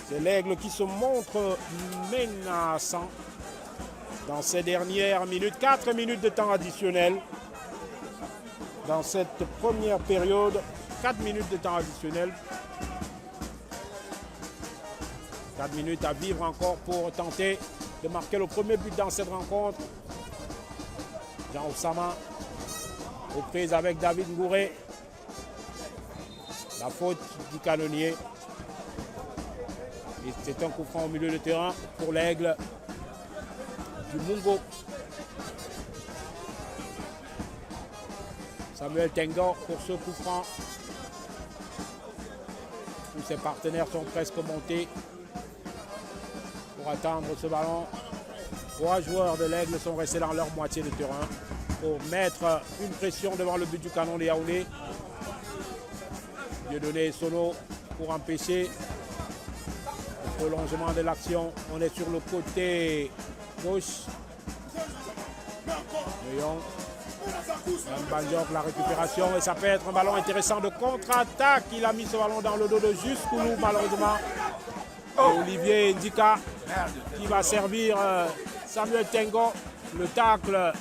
C'est l'Aigle qui se montre menaçant dans ces dernières minutes. 4 minutes de temps additionnel. dans cette première période. 4 minutes de temps additionnel. 4 minutes à vivre encore pour tenter de marquer le premier but dans cette rencontre. Jean Oussama aux prises avec David Ngouré. La faute du canonnier. Et c'est un coup franc au milieu de terrain pour l'Aigle du Mungo. Samuel Tengo pour ce coup franc. Tous ses partenaires sont presque montés pour attendre ce ballon. 3 joueurs de l'Aigle sont restés dans leur moitié de terrain pour mettre une pression devant le but du canon de Yaoundé. Dieudonné Sono pour empêcher le prolongement de l'action. On est sur le côté gauche. Banjok, la récupération, et ça peut être un ballon intéressant de contre-attaque. Il a mis ce ballon dans le dos de Jusqu'oulou, malheureusement. Et Olivier Ndika qui va servir Samuel Tengo. Le tacle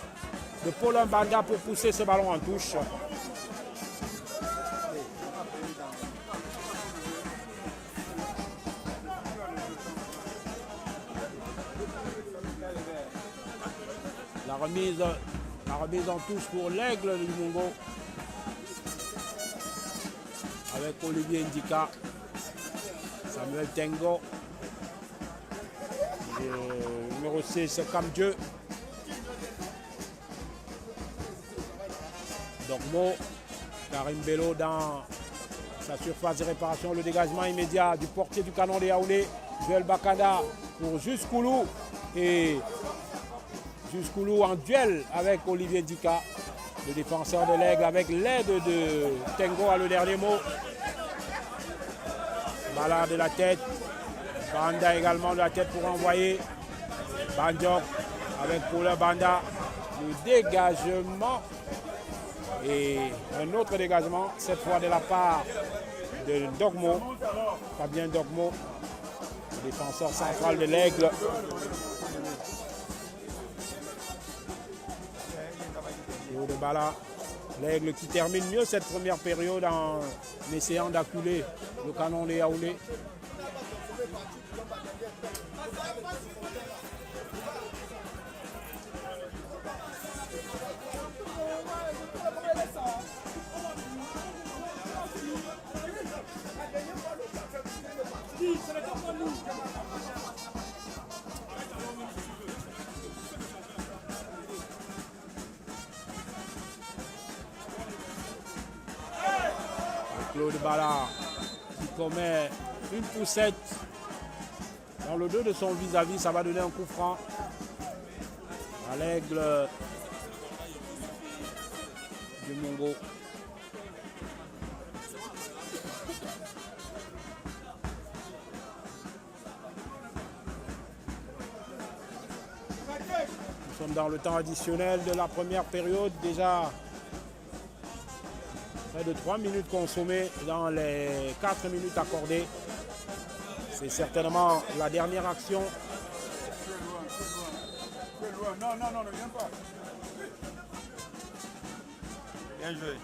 de Paulin Banda pour pousser ce ballon en touche. La remise en touche pour l'Aigle du Mungo. Avec Olivier Ndika. Samuel Tengo. Et numéro 6, c'est Kamdieu. Dormo. Karim Bello dans sa surface de réparation. Le dégagement immédiat du portier du canon de Yaoundé. Joël Bakada pour Jusqu'oulou. Et Jusqu'oulou en duel avec Olivier Ndika, le défenseur de l'Aigle, avec l'aide de Tengo à le dernier mot. Ballard de la tête. Banda également de la tête pour envoyer. Banjok avec Paulin Banda. Le dégagement. Et un autre dégagement, cette fois de la part de Dogmo. Fabien Dogmo, le défenseur central de l'Aigle. De Bala, l'Aigle qui termine mieux cette première période en essayant d'acculer le canon de Yaoundé. Claude Bala qui commet une poussette dans le dos de son vis-à-vis, ça va donner un coup franc à l'Aigle du Mungo. Nous sommes dans le temps additionnel de la première période, déjà près de 3 minutes consommées dans les 4 minutes accordées. C'est certainement la dernière action. Non, ne viens pas. Bien joué.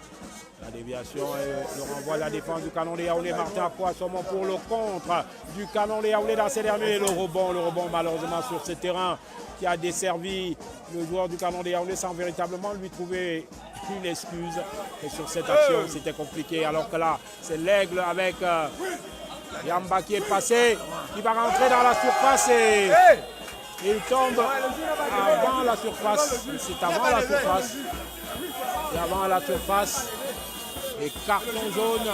La déviation et le renvoi de la défense du canon de Yaoundé. Martin Poissomon pour le contre du canon de Yaoundé dans ces derniers. Le rebond malheureusement sur ce terrain qui a desservi le joueur du canon de Yaoundé sans véritablement lui trouver une excuse. Et sur cette action, c'était compliqué. Alors que là, c'est l'Aigle avec Yamba qui est passé, qui va rentrer dans la surface et il tombe avant la surface. C'est avant la surface. C'est avant la surface. Et carton jaune.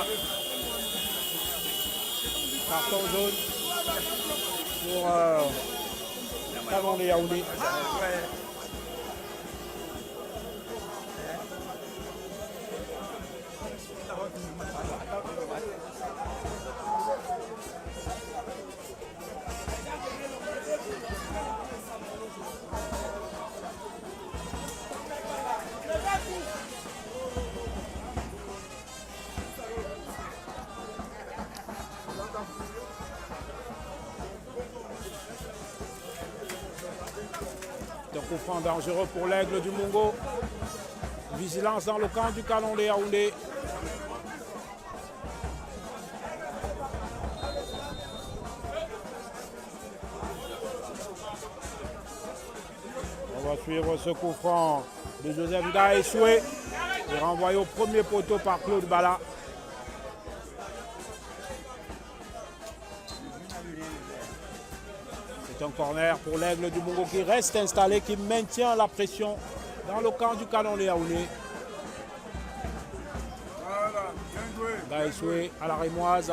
Carton jaune pour canon de Yaoundé. Un coup franc dangereux pour l'Aigle du Mungo. Vigilance dans le camp du Canon de Yaoundé. On va suivre ce coup franc de Joseph Ndaïsoué. Il est renvoyé au premier poteau par Claude Bala. C'est un corner pour l'Aigle du Mungo qui reste installé, qui maintient la pression dans le camp du Canon de Yaoundé. Voilà, bien joué. Ndaïsoué à la Rémoise.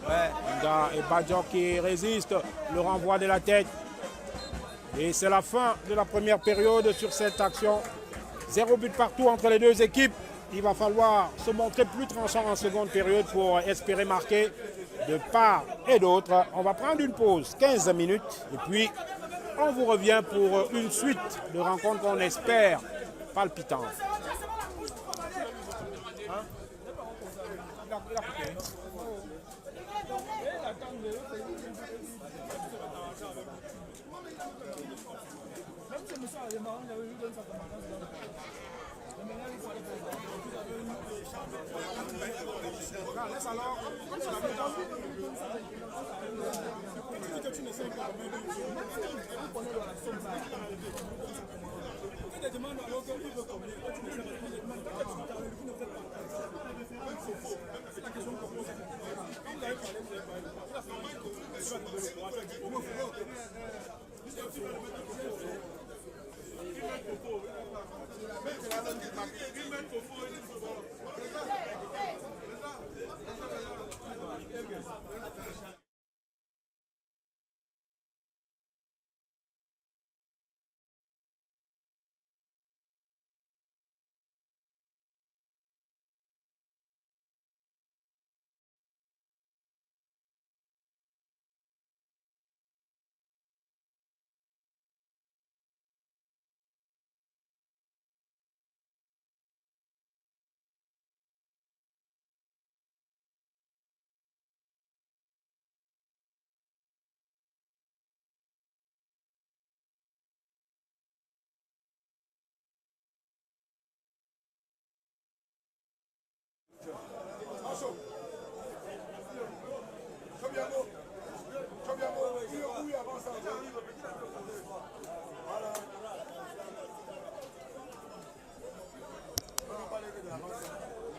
Nga et Badjo qui résiste, le renvoi de la tête. Et c'est la fin de la première période sur cette action. 0 but partout entre les deux équipes. Il va falloir se montrer plus tranchant en seconde période pour espérer marquer de part et d'autre. On va prendre une pause, 15 minutes, et puis on vous revient pour une suite de rencontres qu'on espère palpitantes.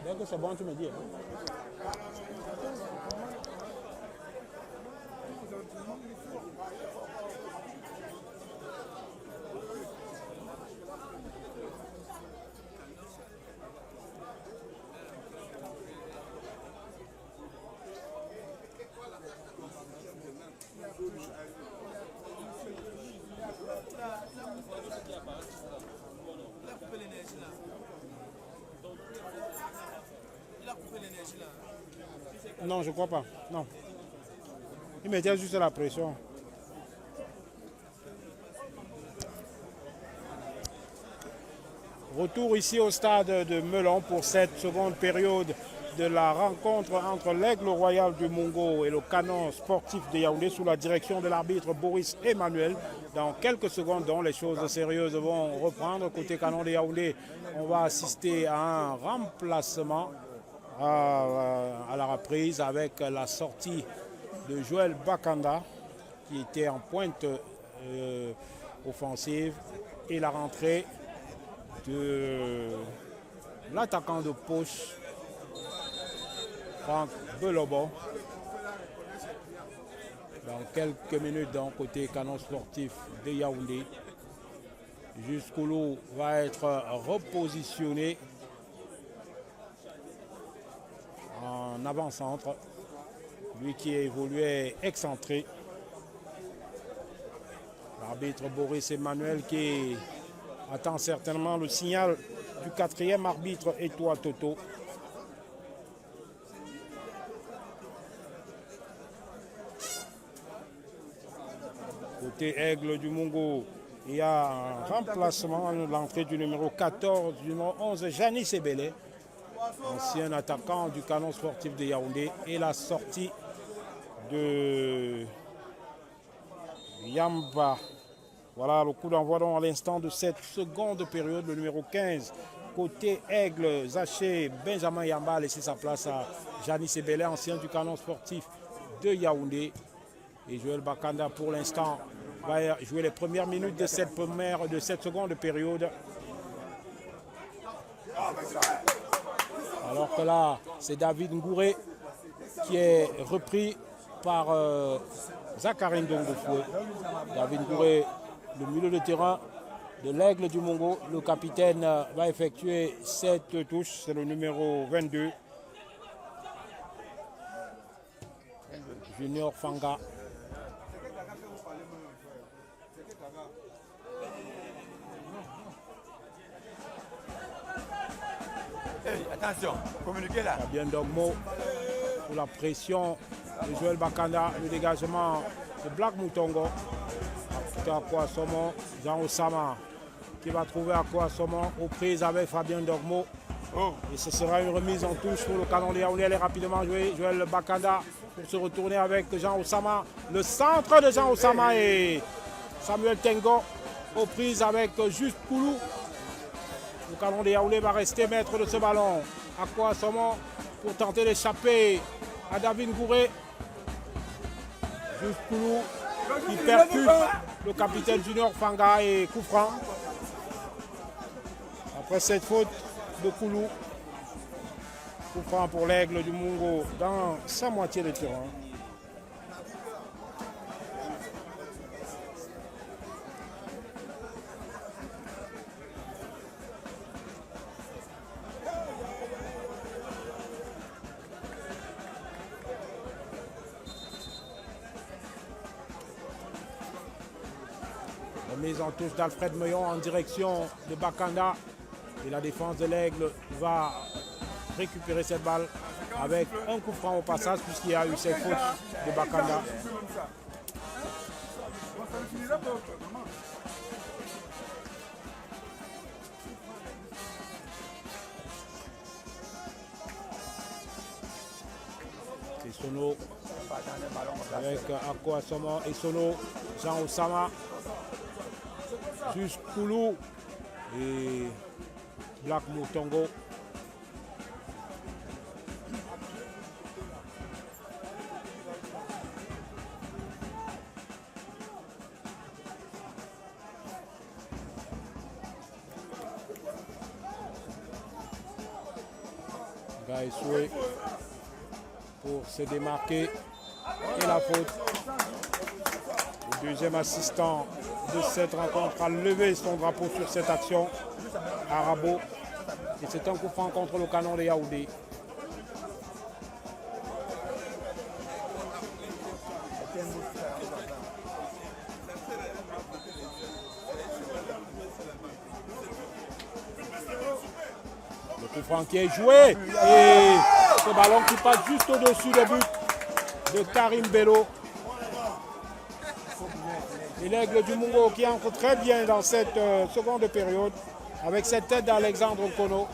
Dès que c'est bon, tu me dis. Non, je crois pas. Non. Il mettait juste la pression. Retour ici au stade de Melon pour cette seconde période de la rencontre entre l'Aigle Royal du Mungo et le Canon sportif de Yaoundé sous la direction de l'arbitre Boris Emmanuel. Dans quelques secondes, donc, les choses sérieuses vont reprendre. Côté Canon de Yaoundé, on va assister à un remplacement à la reprise avec la sortie de Joël Bakanda qui était en pointe offensive et la rentrée de l'attaquant de poche Franck Belobo. Dans quelques minutes, donc, côté Canon sportif de Yaoundé, Jusqu'oulou va être repositionné en avant-centre, lui qui évoluait excentré. L'arbitre Boris Emmanuel qui attend certainement le signal du quatrième arbitre Etoile Toto. Côté Aigle du Mungo, il y a un remplacement, l'entrée du numéro 14, du numéro 11, Janis Ebele, ancien attaquant du Canon sportif de Yaoundé, et la sortie de Yamba Voilà le coup d'envoi à l'instant de cette seconde période, le numéro 15. Côté Aigle, Zaché, Benjamin Yamba a laissé sa place à Janis Sebele, ancien du canon sportif de Yaoundé. Et Joël Bakanda, pour l'instant, va jouer les premières minutes de cette seconde période. Alors que là, c'est David Ngouré qui est repris par Zakarin Dongofoué. David Ngouré, le milieu de terrain de l'Aigle du Mungo. Le capitaine va effectuer cette touche, c'est le numéro 22. Junior Fanga. Hey, attention, communiquez là. Fabien Dogmo sous la pression de Joël Bakanda, le dégagement de Black Moutongo. Akwa Somon, Jean Osama qui va trouver Akwa Somon aux prises avec Fabien Dogmo. Oh. Et ce sera une remise en touche pour le canon de Yaoundé. Elle est rapidement jouée. Joël Bakanda pour se retourner avec Jean Osama. Le centre de Jean Osama et Samuel Tengo aux prises avec Juste Koulou. Le canon de Yaoundé va rester maître de ce ballon. Akwa Somon pour tenter d'échapper à David Ngouré. Juste Koulou qui percute le capitaine Junior Fanga et coup franc. Après cette faute de Koulou, coup franc pour l'Aigle du Mungo dans sa moitié de terrain. Mise en touche d'Alfred Meillon en direction de Bakanda. Et la défense de l'Aigle va récupérer cette balle avec un coup franc au passage puisqu'il y a eu cette faute de Bakanda. Et Sono avec Akwa Somon et Sono, Jean Osama. Juste Koulou et Black Moutongo. Gaïsoué pour se démarquer et la faute. Le deuxième assistant de cette rencontre a levé son drapeau sur cette action. Arabo. Et c'est un coup franc contre le canon de Yaoundé. Le coup franc qui est joué. Et ce ballon qui passe juste au-dessus du but de Karim Bello. Et l'Aigle du Mungo qui entre très bien dans cette seconde période avec cette tête d'Alexandre Kono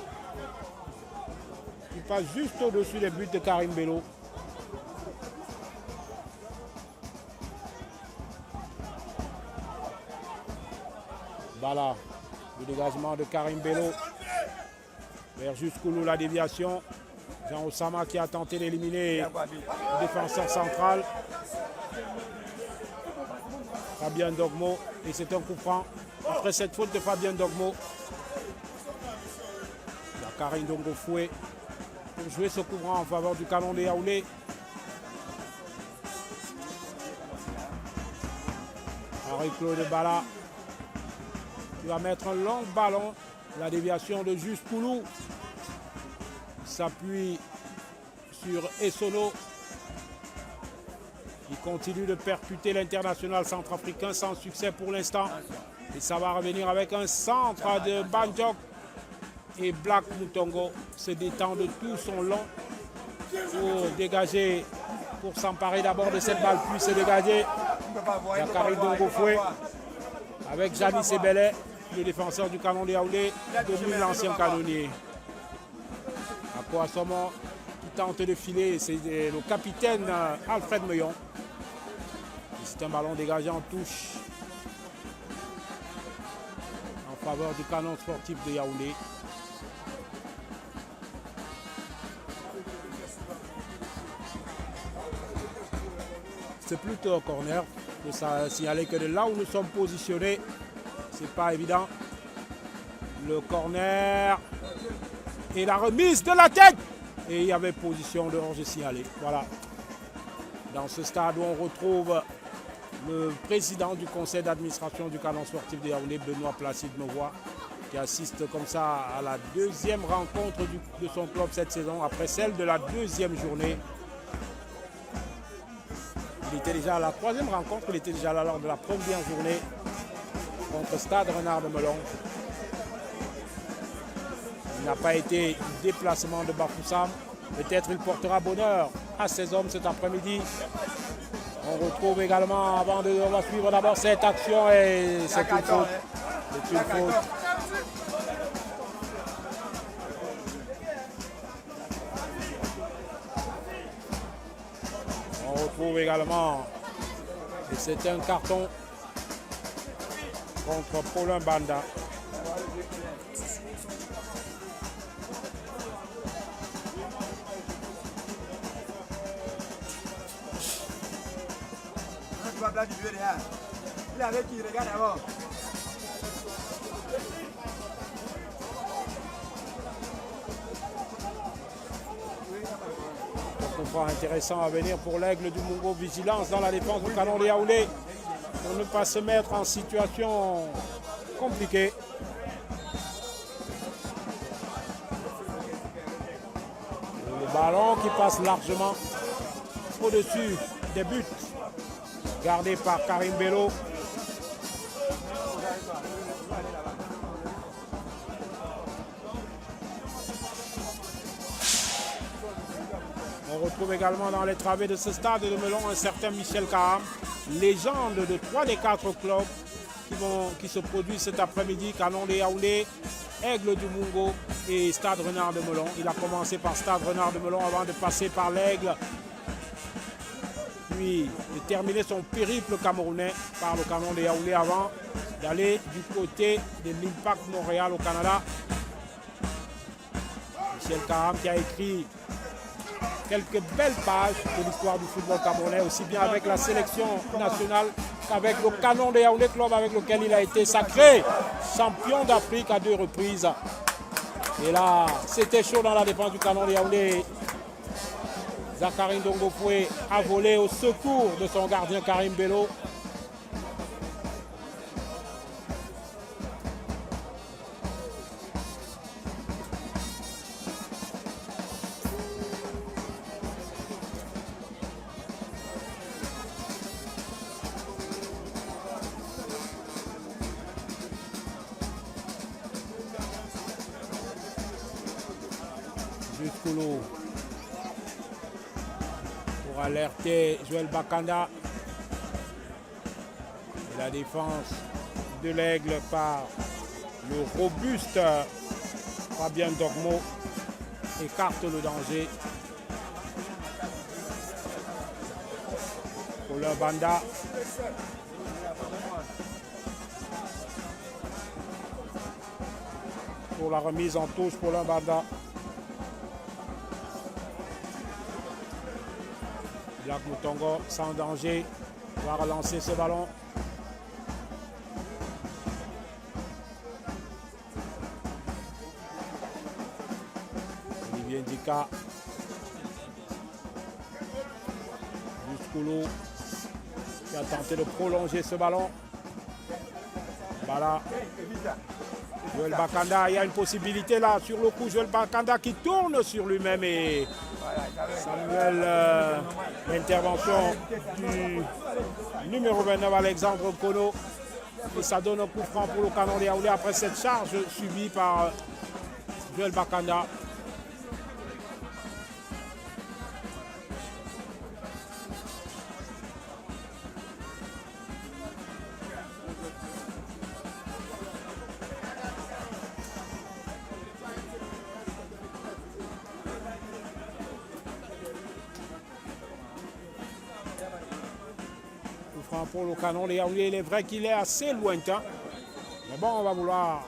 qui passe juste au-dessus des buts de Karim Bello. Voilà le dégagement de Karim Bello vers Juskoulou, la déviation. Jean Osama qui a tenté d'éliminer le défenseur central. Fabien Dogmo, et c'est un coup franc après cette faute de Fabien Dogmo. Il y a Karim Dongofoué pour jouer ce coup franc en faveur du canon de Yaoundé. Henri-Claude Bala qui va mettre un long ballon. La déviation de Juste Koulou s'appuie sur Essono. Il continue de percuter l'international centrafricain sans succès pour l'instant. Et ça va revenir avec un centre de Banjok. Et Black Moutongo se détend de tout son long pour dégager, pour s'emparer d'abord de cette balle, puis se dégager. Il y a Karim Dongofoué avec Janis Sebele, le défenseur du canon de Yaoundé, devenu l'ancien canonnier. Akwa Somon qui tente de filer, c'est le capitaine Alfred Meillon. C'est un ballon dégagé en touche faveur du Canon sportif de Yaoundé. C'est plutôt un corner. Il faut signaler que de là où nous sommes positionnés, c'est pas évident. Le corner et la remise de la tête. Et il y avait position de hors-jeu signalé. Voilà. Dans ce stade où on retrouve le président du conseil d'administration du Canon sportif de Yaoundé, Benoît Placide Mevois, qui assiste comme ça à la deuxième rencontre de son club cette saison, après celle de la deuxième journée. Il était déjà à la troisième rencontre, il était déjà là lors de la première journée contre Stade Renard de Melon. Il n'a pas été un déplacement de Bafoussam. Peut-être il portera bonheur à ses hommes cet après-midi. On retrouve également, on va suivre d'abord cette action et c'est une faute. C'est une faute. On retrouve également, et c'est un carton contre Paulin Banda. Il avait qui regarde avant. Un coup franc intéressant à venir pour l'Aigle du Mungo. Vigilance dans la défense du Canon de Yaoundé pour ne pas se mettre en situation compliquée. Le ballon qui passe largement au-dessus des buts. Gardé par Karim Bello. On retrouve également dans les travées de ce stade de Melon un certain Michel Kaham, légende de 3 des 4 clubs qui se produisent cet après-midi, Canon de Yaoundé, Aigle du Mungo et Stade Renard de Melon. Il a commencé par Stade Renard de Melon avant de passer par l'Aigle, puis de terminer son périple camerounais par le Canon de Yaoundé avant d'aller du côté de l'Impact Montréal au Canada. Michel Kaham qui a écrit quelques belles pages de l'histoire du football camerounais, aussi bien avec la sélection nationale qu'avec le Canon de Yaoundé, club avec lequel il a été sacré champion d'Afrique à 2 reprises. Et là, c'était chaud dans la défense du Canon de Yaoundé. Zachary Ndongofoué a volé au secours de son gardien Karim Bello. Jusqu'au pour alerter Joël Bakanda. Et la défense de l'Aigle par le robuste Fabien Dormo écarte le danger. Pour le Banda. Pour la remise en touche pour le Banda. Black Moutongo sans danger va relancer ce ballon. Olivier Ndika. Jusqu'oulou qui a tenté de prolonger ce ballon. Voilà. Joël Bakanda, il y a une possibilité là sur le coup. Joël Bakanda qui tourne sur lui-même et Samuel, l'intervention du numéro 29 Alexandre Kono. Et ça donne un coup franc pour le Canon de Yaoundé après cette charge subie par Joël Bakanda. Pour le Canon de Yaoundé, il est vrai qu'il est assez lointain. Mais bon,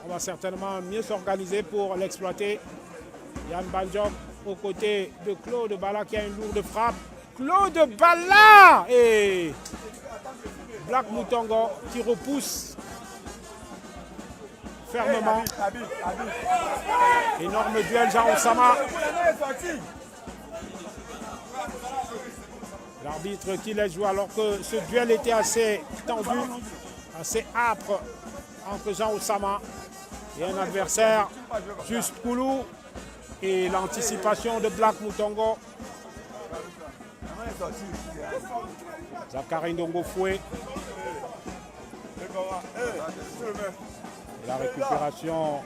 on va certainement mieux s'organiser pour l'exploiter. Yann Banjok aux côtés de Claude Bala qui a une lourde frappe. Claude Bala et Black Moutongo qui repousse fermement. Énorme duel, Jean Osama. L'arbitre qui laisse jouer alors que ce duel était assez tendu, assez âpre entre Jean Osama et un adversaire, Juste Koulou, et l'anticipation de Black Moutongo. Zakari Ndongo Foué. La récupération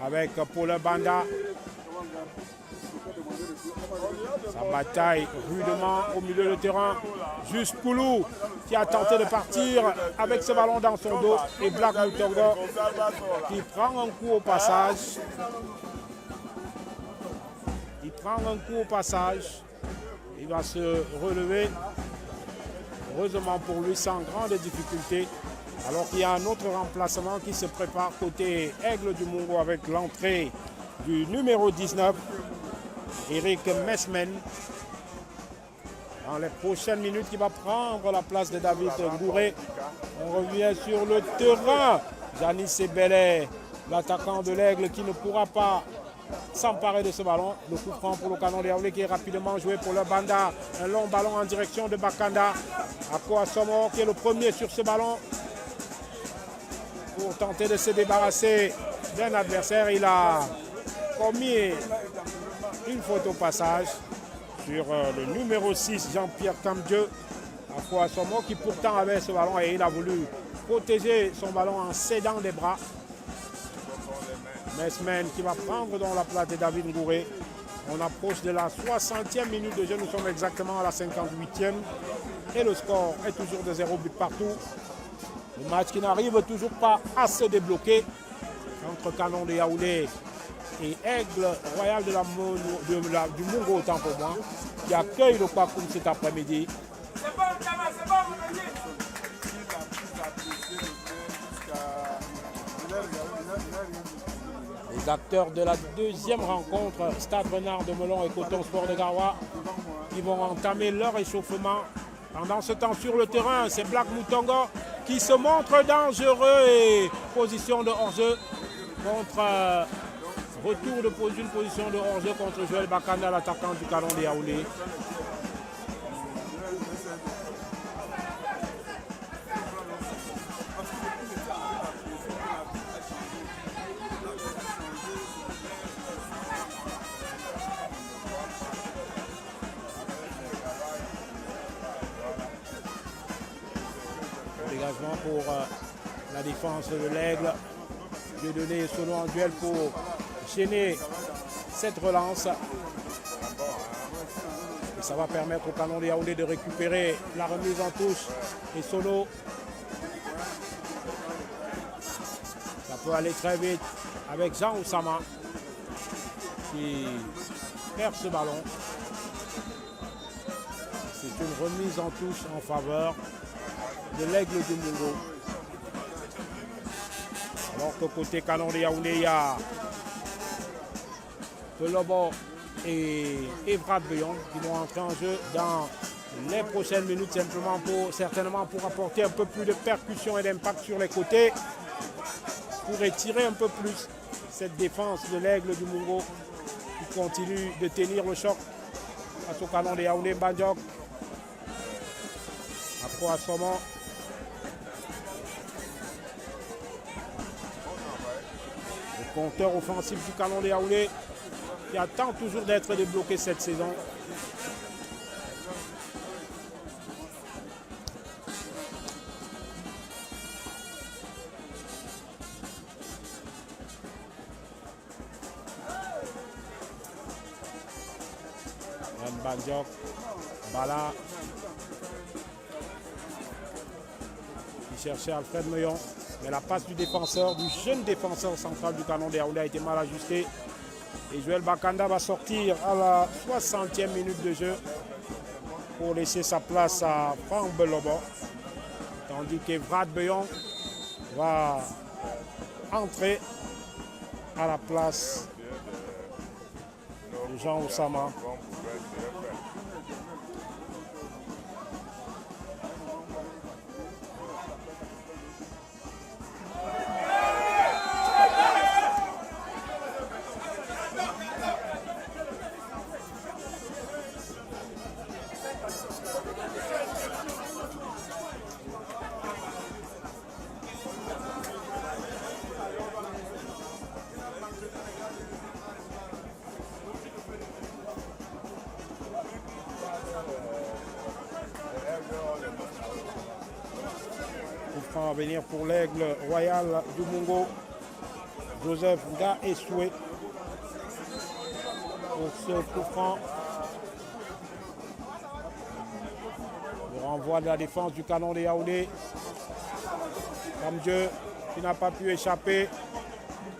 avec Paul Banda. Ça bataille rudement au milieu de terrain. Juste Koulou qui a tenté de partir avec ce ballon dans son dos. Et Black Moutongo qui prend un coup au passage. Il prend un coup au passage. Il va se relever. Heureusement pour lui, sans grande difficulté. Alors qu'il y a un autre remplacement qui se prépare côté Aigle du Mungo avec l'entrée du numéro 19, Eric Mesmen. Dans les prochaines minutes, il va prendre la place de David Ngouré. On revient sur le terrain. Janis Sebele, l'attaquant de l'Aigle qui ne pourra pas s'emparer de ce ballon. Le coup franc pour le canon de Yaoundé qui est rapidement joué pour le Banda. Un long ballon en direction de Bakanda. Akwa Somo qui est le premier sur ce ballon. Pour tenter de se débarrasser d'un adversaire, il a commis une faute au passage sur le numéro 6, Jean-Pierre Camdieu. Akwa Somo qui pourtant avait ce ballon et il a voulu protéger son ballon en cédant les bras. Mesmen qui va prendre dans la place de David Ngouré. On approche de la 60e minute de jeu, nous sommes exactement à la 58e. Et le score est toujours de 0 but partout. Le match qui n'arrive toujours pas à se débloquer entre Canon de Yaoundé et Aigle Royal du Mungo, autant pour moi, qui accueille le Kwakoum cet après-midi. Les acteurs de la deuxième rencontre, Stade Renard de Melon et Coton Sport de Garoua, qui vont entamer leur échauffement. Pendant ce temps sur le terrain, c'est Black Moutongo qui se montre dangereux et position de hors-jeu contre retour d'une position de hors-jeu contre Joël Bakanda, l'attaquant du Canon de Yaoundé. Dégagement pour la défense de l'Aigle. J'ai donné solo en duel pour gêner cette relance. Et ça va permettre au Canon de Yaoundé de récupérer la remise en touche. Et solo. Ça peut aller très vite avec Jean Oussama qui perd ce ballon. C'est une remise en touche en faveur de l'Aigle du Mungo. Alors que côté Canon de Yaoundé, il y a Pelobo et Evrad Beyon qui vont entrer en jeu dans les prochaines minutes certainement pour apporter un peu plus de percussion et d'impact sur les côtés, pour étirer un peu plus cette défense de l'Aigle du Mungo qui continue de tenir le choc face au Canon de Yaoundé. Banjok, Akwa Somo. Compteur offensif du Canon de Yaoundé qui attend toujours d'être débloqué cette saison. Yann Banjok, Bala qui cherchait Alfred Meillon. Mais la passe du jeune défenseur central du Canon de Yaoundé a été mal ajustée. Et Joël Bakanda va sortir à la 60e minute de jeu pour laisser sa place à Franck Belobo. Tandis qu'Evrad Beyon va entrer à la place de Jean Oussama. À venir pour l'Aigle Royal du Mungo. Joseph Nga Esoué pour ce coup franc. Le renvoi de la défense du Canon de Yaoundé. Kamdieu qui n'a pas pu échapper,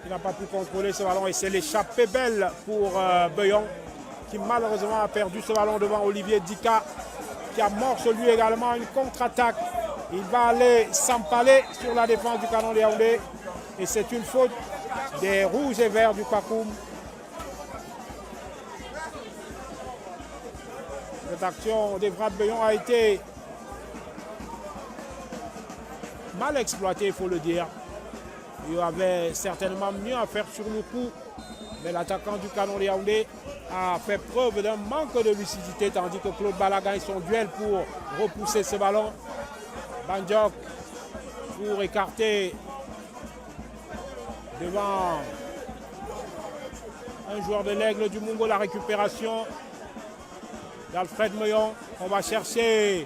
qui n'a pas pu contrôler ce ballon et c'est l'échappée belle pour Beyon qui malheureusement a perdu ce ballon devant Olivier Dika qui amorce lui également une contre-attaque. Il va aller s'empaler sur la défense du Canon de Yaoundé. Et c'est une faute des rouges et verts du Pakoum. Cette action d'Evrat Beyon a été mal exploitée, il faut le dire. Il y avait certainement mieux à faire sur le coup. Mais l'attaquant du Canon de Yaoundé a fait preuve d'un manque de lucidité, tandis que Claude Bala gagne son duel pour repousser ce ballon. Bandiok pour écarter devant un joueur de l'Aigle du Mungo la récupération d'Alfred Meillon. On va chercher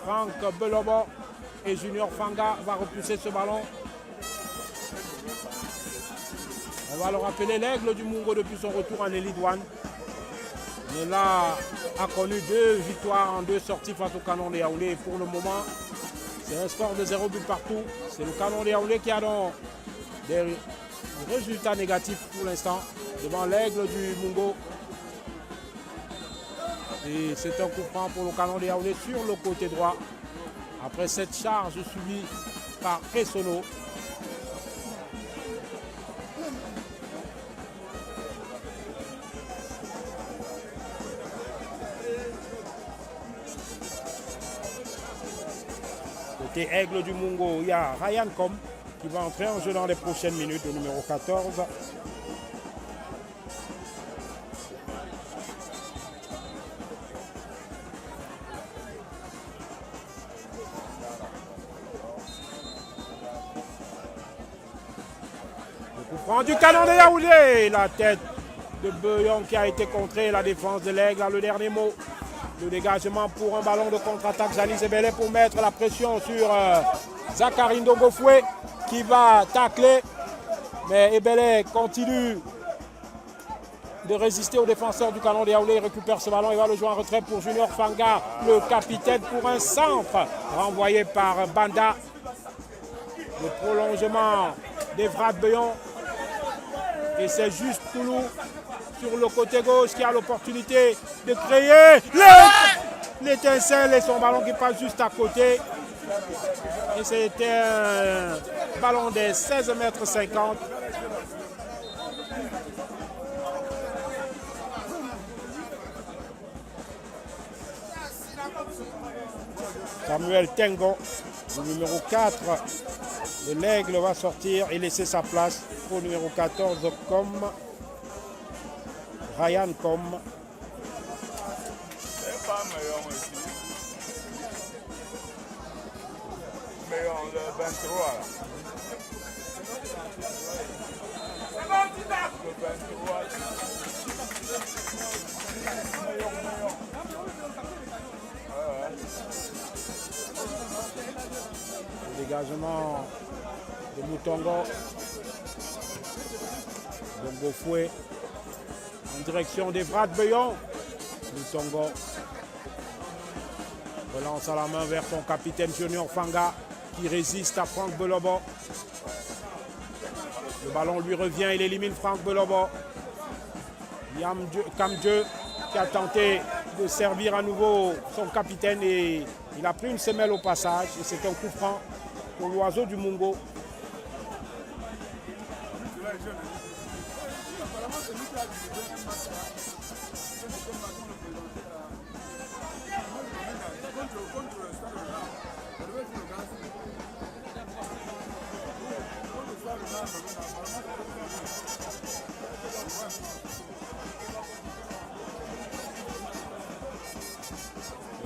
Franck Belobo et Junior Fanga va repousser ce ballon. On va le rappeler, l'Aigle du Mungo depuis son retour en Elite One. Mais là, a connu 2 victoires en 2 sorties face au Canon de Yaoundé. Pour le moment, c'est un score de 0 but partout. C'est le Canon de Yaoundé qui a donc des résultats négatifs pour l'instant devant l'Aigle du Mungo. Et c'est un coup franc pour le Canon de Yaoundé sur le côté droit. Après cette charge subie par Essono. Côté Aigle du Mungo, il y a Ryan Com qui va entrer en jeu dans les prochaines minutes, le numéro 14. Le coup franc du Canon de Yaoundé, la tête de Beyon qui a été contrée, la défense de l'Aigle a le dernier mot. Le dégagement pour un ballon de contre-attaque, Janis Ebele pour mettre la pression sur Zachary Ndogofoué qui va tacler. Mais Ebele continue de résister aux défenseurs du Canon de Yaoundé. Il récupère ce ballon et va le jouer en retrait pour Junior Fanga, le capitaine pour un centre renvoyé par Banda. Le prolongement d'Evrat Beyon. Et c'est juste Koulou sur le côté gauche qui a l'opportunité de créer l'étincelle et son ballon qui passe juste à côté. Et c'était un ballon des 16,50 mètres. Samuel Tengo, le numéro 4 de l'Aigle, va sortir et laisser sa place au numéro 14 comme Ryan Com. C'est pas Meillon ici. Meillon, le 23 là. Le 23. Meillon. Le dégagement de Moutongo. Ndogofoué en direction d'Evrat Beyon. Moutongo relance à la main vers son capitaine Junior Fanga qui résiste à Franck Belobo. Le ballon lui revient, il élimine Franck Belobo. Kamdieu qui a tenté de servir à nouveau son capitaine et il a pris une semelle au passage et c'est un coup franc pour l'oiseau du Mungo.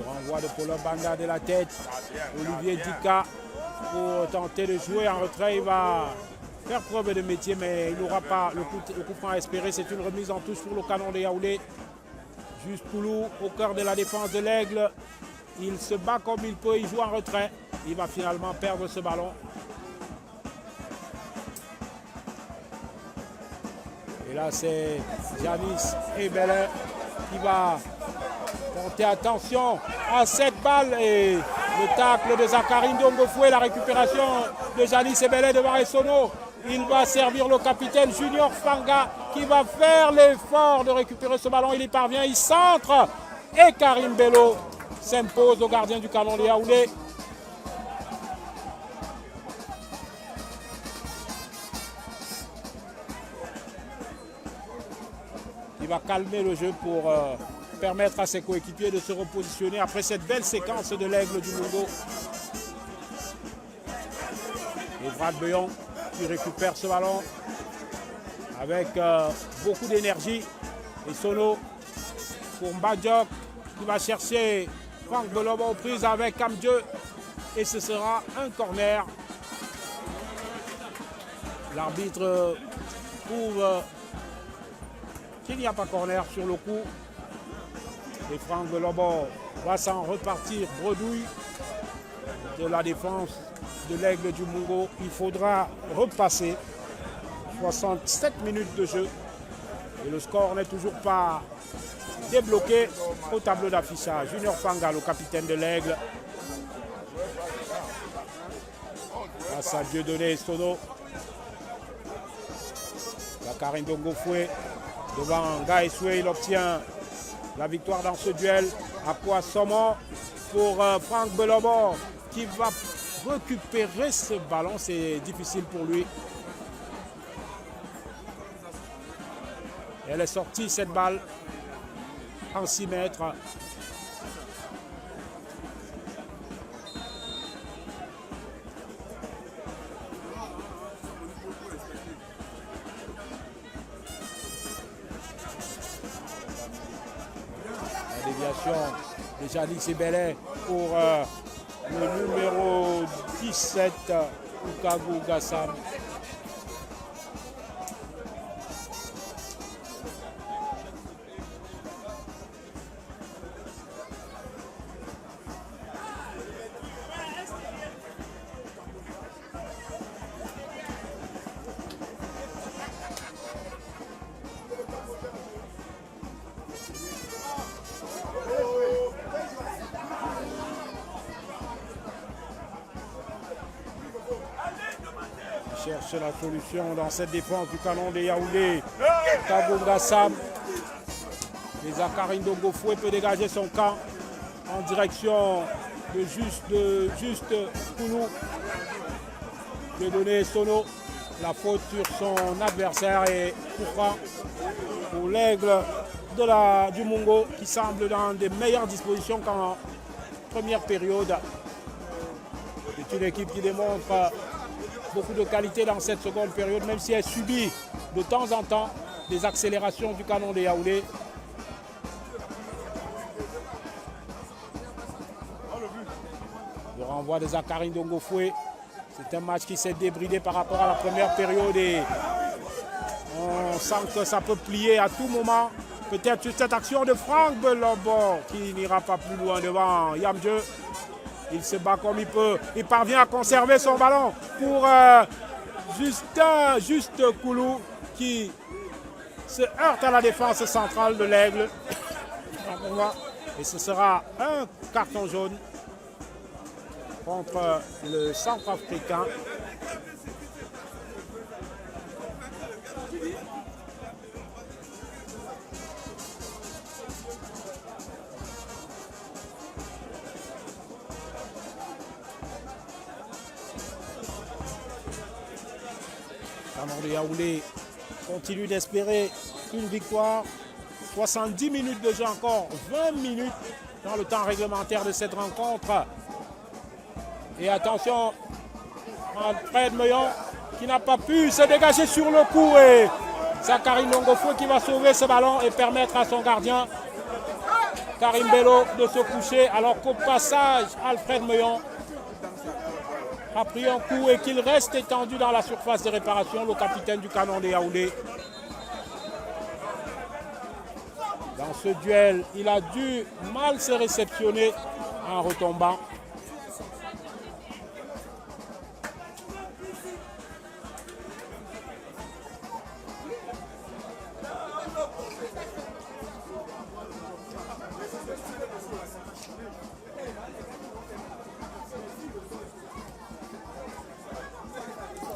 renvoi de Polo Banda de la tête. Olivier Dika pour tenter de jouer en retrait. Il va faire preuve de métier, mais il n'aura pas le coup franc à espérer. C'est une remise en touche pour le Canon de Yaoundé. Juste Poulou au cœur de la défense de l'Aigle. Il se bat comme il peut, il joue en retrait. Il va finalement perdre ce ballon. Et là, c'est Janis Ebele qui va tenter attention à cette balle. Et le tacle de Zachary Ndongofoué, la récupération de Janis Ebele devant Essono. Il va servir le capitaine Junior Fanga qui va faire l'effort de récupérer ce ballon. Il y parvient, il centre. Et Karim Bello s'impose au gardien du Canon de Yaoundé. Il va calmer le jeu pour permettre à ses coéquipiers de se repositionner après cette belle séquence de l'Aigle du Mungo. Et Brad Beyon qui récupère ce ballon avec beaucoup d'énergie. Et Sono pour Mbadjok qui va chercher Franck Belobo aux prises avec Kamdieu. Et ce sera un corner. L'arbitre trouve qu'il n'y a pas corner sur le coup. Et Franck Belobo va s'en repartir bredouille de la défense de l'Aigle du Mungo. Il faudra repasser 67 minutes de jeu. Et le score n'est toujours pas débloqué au tableau d'affichage. Junior Fanga, le capitaine de l'Aigle. Face à Dieudonné Sono. Zachary Ndongofoué devant Gaïsoué, il obtient la victoire dans ce duel. À quoi Somon pour Franck Belobo qui va récupérer ce ballon. C'est difficile pour lui. Elle est sortie cette balle en 6 mètres. La déviation de Janis Ebele pour le numéro 17, Ukagou Gassam. Cherche la solution dans cette défense du Canon de Yaoundé. Kabunga Sam. Et Zachary Ndongofoué peut dégager son camp en direction de Juste Koulou. De donner Sono. La faute sur son adversaire et pour l'Aigle du Mungo qui semble dans de meilleures dispositions qu'en première période. C'est une équipe qui démontre beaucoup de qualité dans cette seconde période, même si elle subit de temps en temps des accélérations du Canon de Yaoundé. Le renvoi de Zachary Ndongofoué. C'est un match qui s'est débridé par rapport à la première période et on sent que ça peut plier à tout moment. Peut-être sur cette action de Franck Belobo qui n'ira pas plus loin devant Yamdieu. Il se bat comme il peut. Il parvient à conserver son ballon pour Juste Koulou qui se heurte à la défense centrale de l'Aigle. Et ce sera un carton jaune contre le Centrafricain. Canon de Yaoundé continue d'espérer une victoire. 70 minutes de jeu encore, 20 minutes dans le temps réglementaire de cette rencontre. Et attention, Fred Meillon qui n'a pas pu se dégager sur le coup. Et Zachary Ndongofoué qui va sauver ce ballon et permettre à son gardien Karim Bello de se coucher alors qu'au passage, Alfred Meillon a pris un coup et qu'il reste étendu dans la surface de réparation, le capitaine du Canon de Yaoundé. Dans ce duel, il a dû mal se réceptionner en retombant.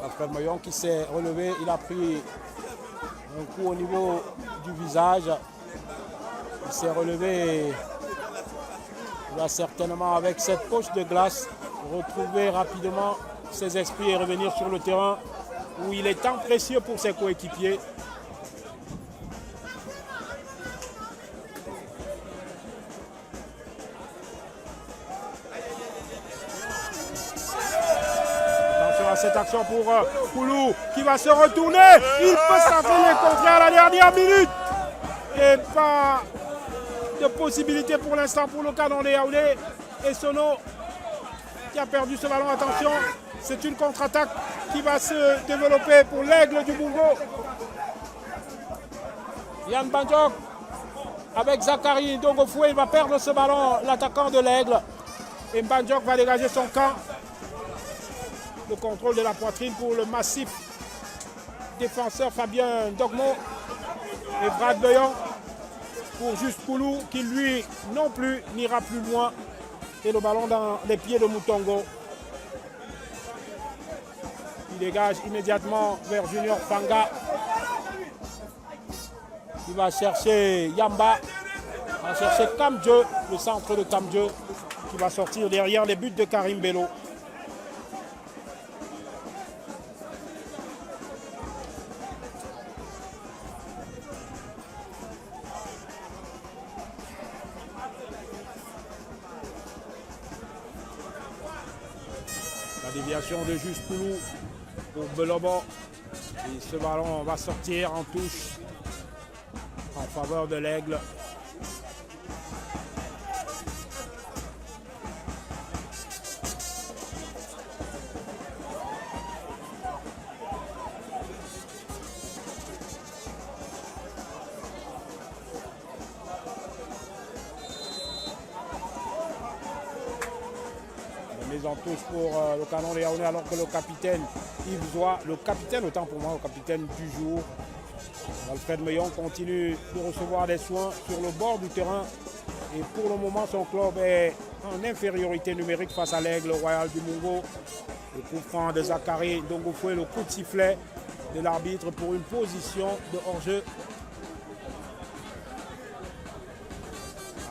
Alfred Meillon qui s'est relevé, il a pris un coup au niveau du visage. Il s'est relevé et il va certainement, avec cette poche de glace, retrouver rapidement ses esprits et revenir sur le terrain où il est tant précieux pour ses coéquipiers. Attention à cette action pour Koulou qui va se retourner. Il peut s'affaler les contrer à la dernière minute. Et pas de possibilité pour l'instant pour le Canon de Yaoundé. Et Sono qui a perdu ce ballon. Attention, c'est une contre-attaque qui va se développer pour l'Aigle du Mungo. Yann Bandjok avec Zachary Ndongofoué, il va perdre ce ballon, l'attaquant de l'Aigle. Et Bandjok va dégager son camp. Le contrôle de la poitrine pour le massif défenseur Fabien Dogmo. Et Brad Beyon pour Juste Koulou qui lui non plus n'ira plus loin. Et le ballon dans les pieds de Moutongo. Il dégage immédiatement vers Junior Fanga. Il va chercher Yamba. Il va chercher Kamdje, le centre de Kamdje, qui va sortir derrière les buts de Karim Bello. La déviation de Juste Koulou pour Belobo. Et ce ballon va sortir en touche en faveur de l'Aigle. En touche pour le Canon de Yaoundé alors que le capitaine Yves Zoua, le capitaine autant pour moi, le capitaine du jour, Alfred Meillon continue de recevoir des soins sur le bord du terrain et pour le moment son club est en infériorité numérique face à l'Aigle Royal du Mungo. Le coup franc de Zachary Ndongofoué, le coup de sifflet de l'arbitre pour une position de hors-jeu.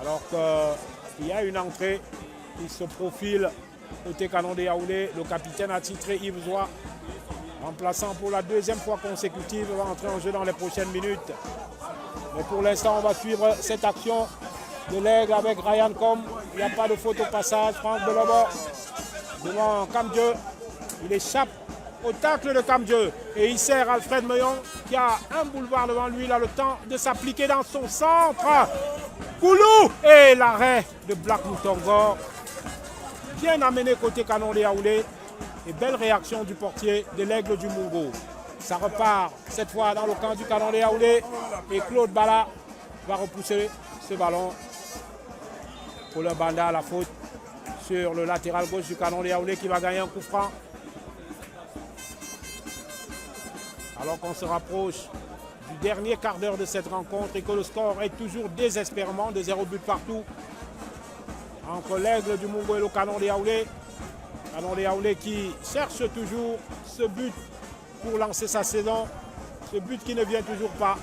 Alors qu'il y a une entrée qui se profile côté Canon de Yaoundé, le capitaine attitré Yves Zoua, remplaçant pour la deuxième fois consécutive, va entrer en jeu dans les prochaines minutes. Mais pour l'instant, on va suivre cette action de l'Aigle avec Ryan Com. Il n'y a pas de faute au passage. Franck Belobo devant Kamdje. Il échappe au tacle de Kamdje et il sert Alfred Meillon qui a un boulevard devant lui. Il a le temps de s'appliquer dans son centre. Koulou et l'arrêt de Black Moutongo. Bien amené côté Canon de Yaoundé et belle réaction du portier de l'Aigle du Mungo. Ça repart cette fois dans le camp du Canon de Yaoundé et Claude Bala va repousser ce ballon pour le Banda à la faute sur le latéral gauche du Canon de Yaoundé qui va gagner un coup franc. Alors qu'on se rapproche du dernier quart d'heure de cette rencontre et que le score est toujours désespérément de 0 but partout entre l'Aigle du Mungo et le Canon de Yaoundé. Canon de Yaoundé qui cherche toujours ce but pour lancer sa saison. Ce but qui ne vient toujours pas.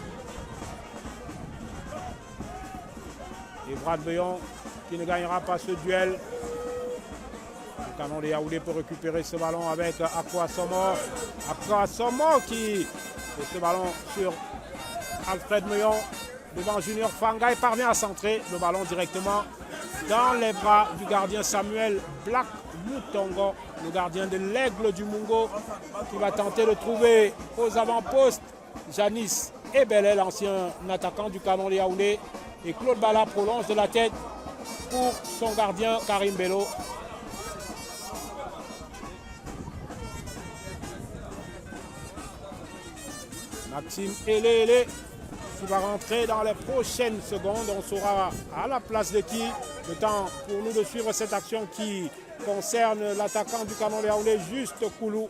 Et Brad Beyon qui ne gagnera pas ce duel. Le Canon de Yaoundé peut récupérer ce ballon avec Akwa Somo. Akwa Somo qui fait ce ballon sur Alfred Meillon devant Junior Fanga et parvient à centrer le ballon directement dans les bras du gardien Samuel Black Moutongo, le gardien de l'Aigle du Mungo, qui va tenter de trouver aux avant-postes Janice Ebele, l'ancien attaquant du Canon de Yaoundé. Et Claude Bala prolonge de la tête pour son gardien Karim Bello. Maxime Elé qui va rentrer dans les prochaines secondes. On saura à la place de qui. Le temps pour nous de suivre cette action qui concerne l'attaquant du Canon de Yaoundé, Juste Koulou,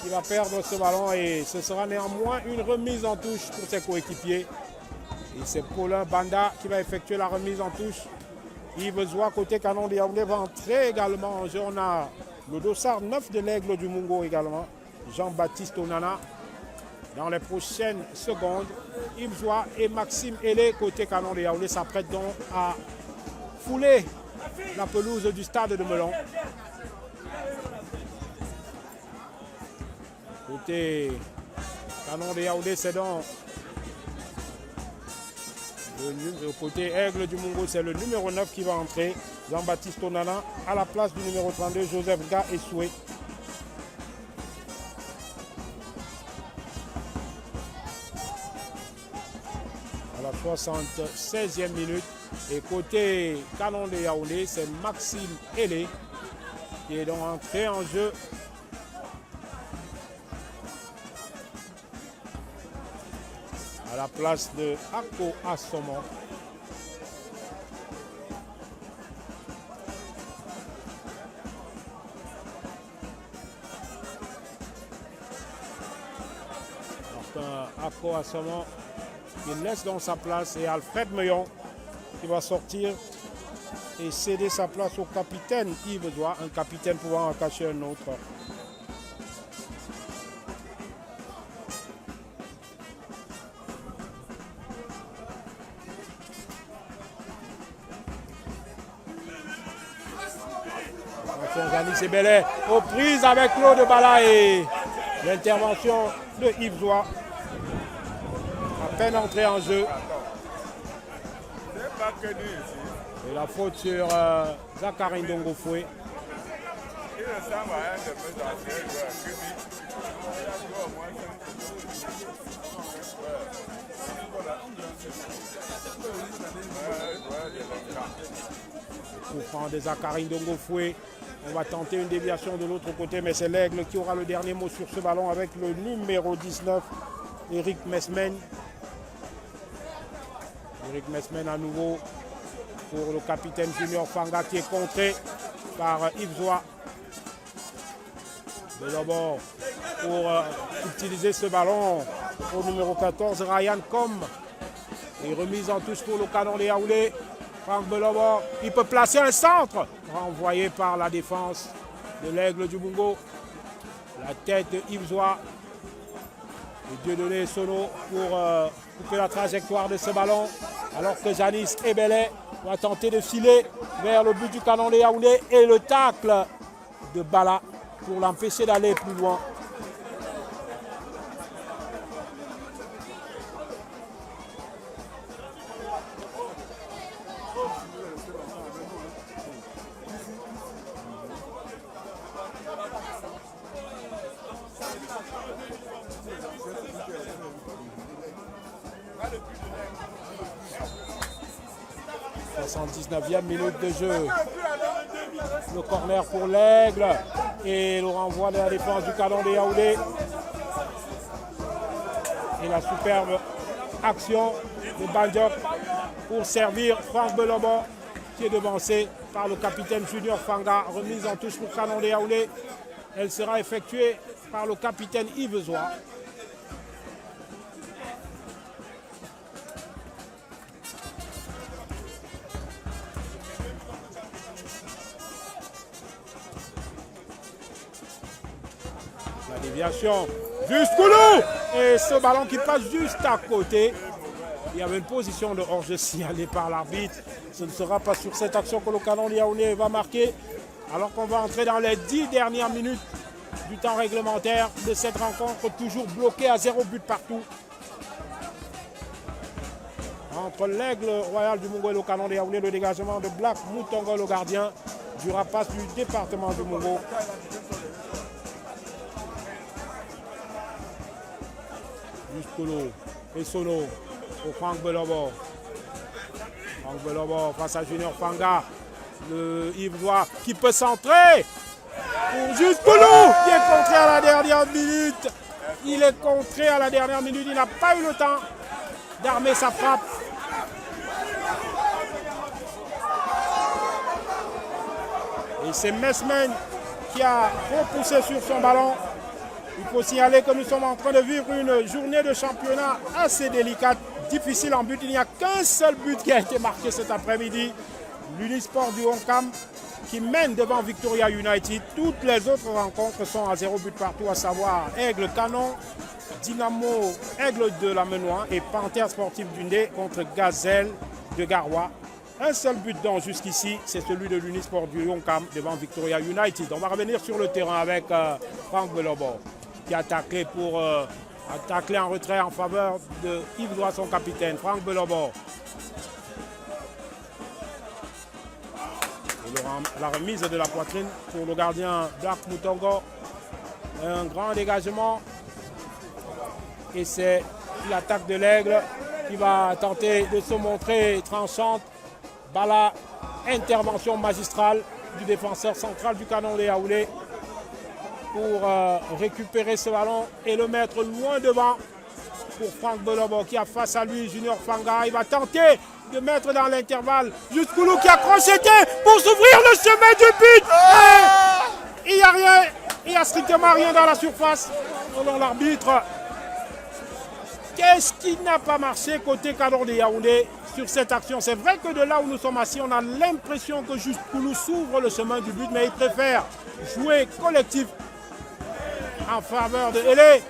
qui va perdre ce ballon et ce sera néanmoins une remise en touche pour ses coéquipiers. Et c'est Paulin Banda qui va effectuer la remise en touche. Yves Zoua, côté Canon de Yaoundé, va entrer également en jeu. On a le dossard 9 de l'Aigle du Mungo également, Jean-Baptiste Onana. Dans les prochaines secondes, Yves Zoua et Maxime Elé, côté Canon de Yaoundé, s'apprêtent donc à fouler la pelouse du stade de Melon. Côté Canon de Yaoundé, c'est donc le côté Aigle du Mungo, c'est le numéro 9 qui va entrer, Jean-Baptiste Onana, à la place du numéro 32, Joseph Ga Essoué. À la 76e minute. Et côté Canon de Yaoundé, c'est Maxime Elé qui est donc entré en jeu. À la place de Ako Assomo. Ako Assomo qui laisse dans sa place et Alfred Meillon qui va sortir et céder sa place au capitaine Yves Zoua, un capitaine pouvant en cacher un autre. Janis Ebele aux prises avec Claude Bala et l'intervention de Yves Zoua. À peine entré en jeu. Et la faute sur Zachary Ndongofoué. Il ressemble à un de mes anciens joueurs. Coup franc de Zachary Ndongofoué. On va tenter une déviation de l'autre côté, mais c'est l'Aigle qui aura le dernier mot sur ce ballon avec le numéro 19, Eric Mesmen. Eric Mesmen à nouveau pour le capitaine Junior Fanga qui est contré par Yves Zoua. Mais d'abord, pour utiliser ce ballon au numéro 14, Ryan Com. Et remise en touche pour le Canon de Yaoundé. Franck Belobor, il peut placer un centre, renvoyé par la défense de l'Aigle du Mungo. La tête de Yves Zoua. Et Dieudonné Sono pour couper la trajectoire de ce ballon. Alors que Janis Ebele va tenter de filer vers le but du Canon de Yaoundé. Et le tacle de Bala pour l'empêcher d'aller plus loin. « 79e minute de jeu. Le corner pour l'Aigle et le renvoi de la défense du Canon de Yaoundé. Et la superbe action de Bandiok pour servir Franck Belobor qui est devancé par le capitaine Junior Fanga. Remise en touche pour Canon de Yaoundé. Elle sera effectuée par le capitaine Yves Zoua. La déviation, juste Koulou. Et ce ballon qui passe juste à côté. Il y avait une position de hors-jeu signalée par l'arbitre. Ce ne sera pas sur cette action que le Canon de Yaoundé va marquer. Alors qu'on va entrer dans les 10 dernières minutes du temps réglementaire de cette rencontre. Toujours bloquée à 0 but partout. Entre l'Aigle Royal du Mungo et le Canon de Yaoundé, le dégagement de Black Moutongo, le gardien du rapace du département du Mungo. Juste Koulou Et Sono pour Franck Belobo. Franck Belobo face à Junior Fanga. Le Yves-Dois qui peut centrer pour Juste Koulou qui est contré à la dernière minute. Il est contré à la dernière minute. Il n'a pas eu le temps d'armer sa frappe. Et c'est Mesmen qui a repoussé sur son ballon. Il faut signaler que nous sommes en train de vivre une journée de championnat assez délicate, difficile en but. Il n'y a qu'un seul but qui a été marqué cet après-midi. L'Unisport du Honcam qui mène devant Victoria United. Toutes les autres rencontres sont à 0 but partout, à savoir Aigle Canon, Dynamo Aigle de la Menois et Panthère Sportive d'Undé contre Gazelle de Garoua. Un seul but donc jusqu'ici, c'est celui de l'Unisport du Honcam devant Victoria United. On va revenir sur le terrain avec Franck Belobo qui a taclé pour taclé en retrait en faveur de Yves-Dois, son capitaine. Franck Belobo. La remise de la poitrine pour le gardien Black Moutongo. Un grand dégagement. Et c'est l'attaque de l'Aigle qui va tenter de se montrer tranchante. Bala, intervention magistrale du défenseur central du Canon de Yaoundé pour récupérer ce ballon et le mettre loin devant pour Franck Belobo qui a face à lui Junior Fanga. Il va tenter de mettre dans l'intervalle Juste Koulou qui a crocheté pour s'ouvrir le chemin du but. Et il n'y a rien, il n'y a strictement rien dans la surface selon l'arbitre. Qu'est-ce qui n'a pas marché côté Canon de Yaoundé sur cette action? C'est vrai que de là où nous sommes assis, on a l'impression que Juste Koulou s'ouvre le chemin du but, mais il préfère jouer collectif en faveur de Elé.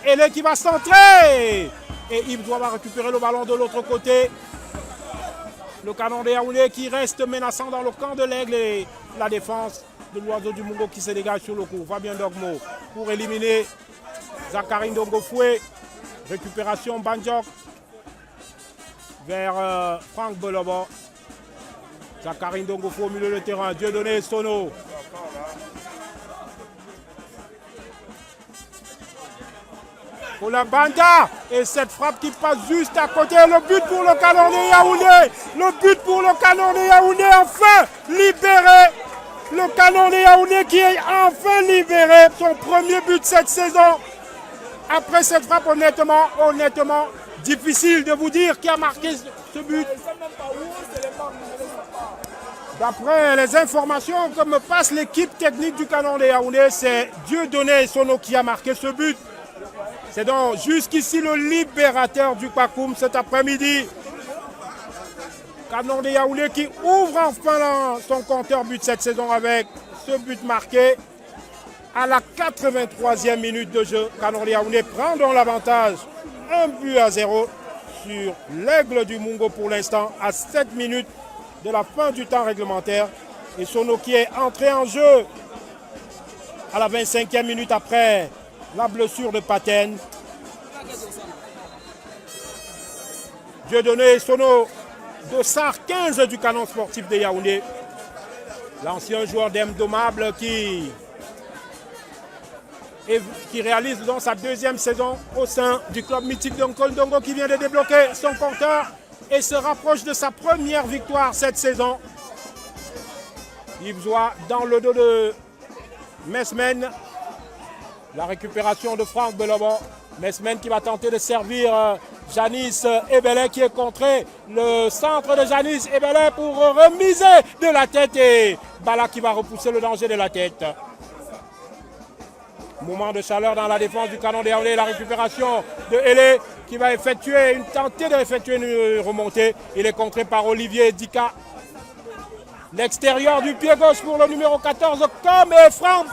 Elé qui va centrer. Et Yves doit récupérer le ballon de l'autre côté. Le Canon de Yaoundé qui reste menaçant dans le camp de l'Aigle et la défense de l'Oiseau du Mungo qui se dégage sur le coup. Fabien Dogmo pour éliminer Zachary Ndongofoué. Récupération Banjok vers Franck Belobo. Zachary Ndongofoué au milieu de terrain. Dieudonné Sono. Pour la Banda et cette frappe qui passe juste à côté. Le but pour le Canon de Yaoundé. Le but pour le Canon de Yaoundé enfin libéré. Le Canon de Yaoundé qui est enfin libéré. Son premier but cette saison. Après cette frappe, honnêtement, difficile de vous dire qui a marqué ce but. D'après les informations que me passe l'équipe technique du Canon de Yaoundé, c'est Dieudonné Sono qui a marqué ce but. C'est donc jusqu'ici le libérateur du Pakoum cet après-midi. Canon de Yaoundé qui ouvre enfin son compteur but cette saison avec ce but marqué. À la 83e minute de jeu, Canon de Yaoundé prend donc l'avantage 1-0 sur l'Aigle du Mungo pour l'instant à 7 minutes de la fin du temps réglementaire. Et Sono qui est entré en jeu à la 25e minute après la blessure de Patène. Dieudonné Sono, dossard 15 du Canon sportif de Yaoundé. L'ancien joueur d'Indomable qui réalise donc sa deuxième saison au sein du club mythique de Nkondongo qui vient de débloquer son compteur et se rapproche de sa première victoire cette saison. Yves Zoua dans le dos de Mesmen. La récupération de Franck Belobo. Mesmen qui va tenter de servir Janice Ebele qui est contré. Le centre de Janice Ebele pour remiser de la tête et Bala qui va repousser le danger de la tête. Moment de chaleur dans la défense du Canon de Yaoundé. La récupération de Elé qui va tenter d'effectuer une remontée. Il est contré par Olivier Dika. L'extérieur du pied gauche pour le numéro 14 comme Franck.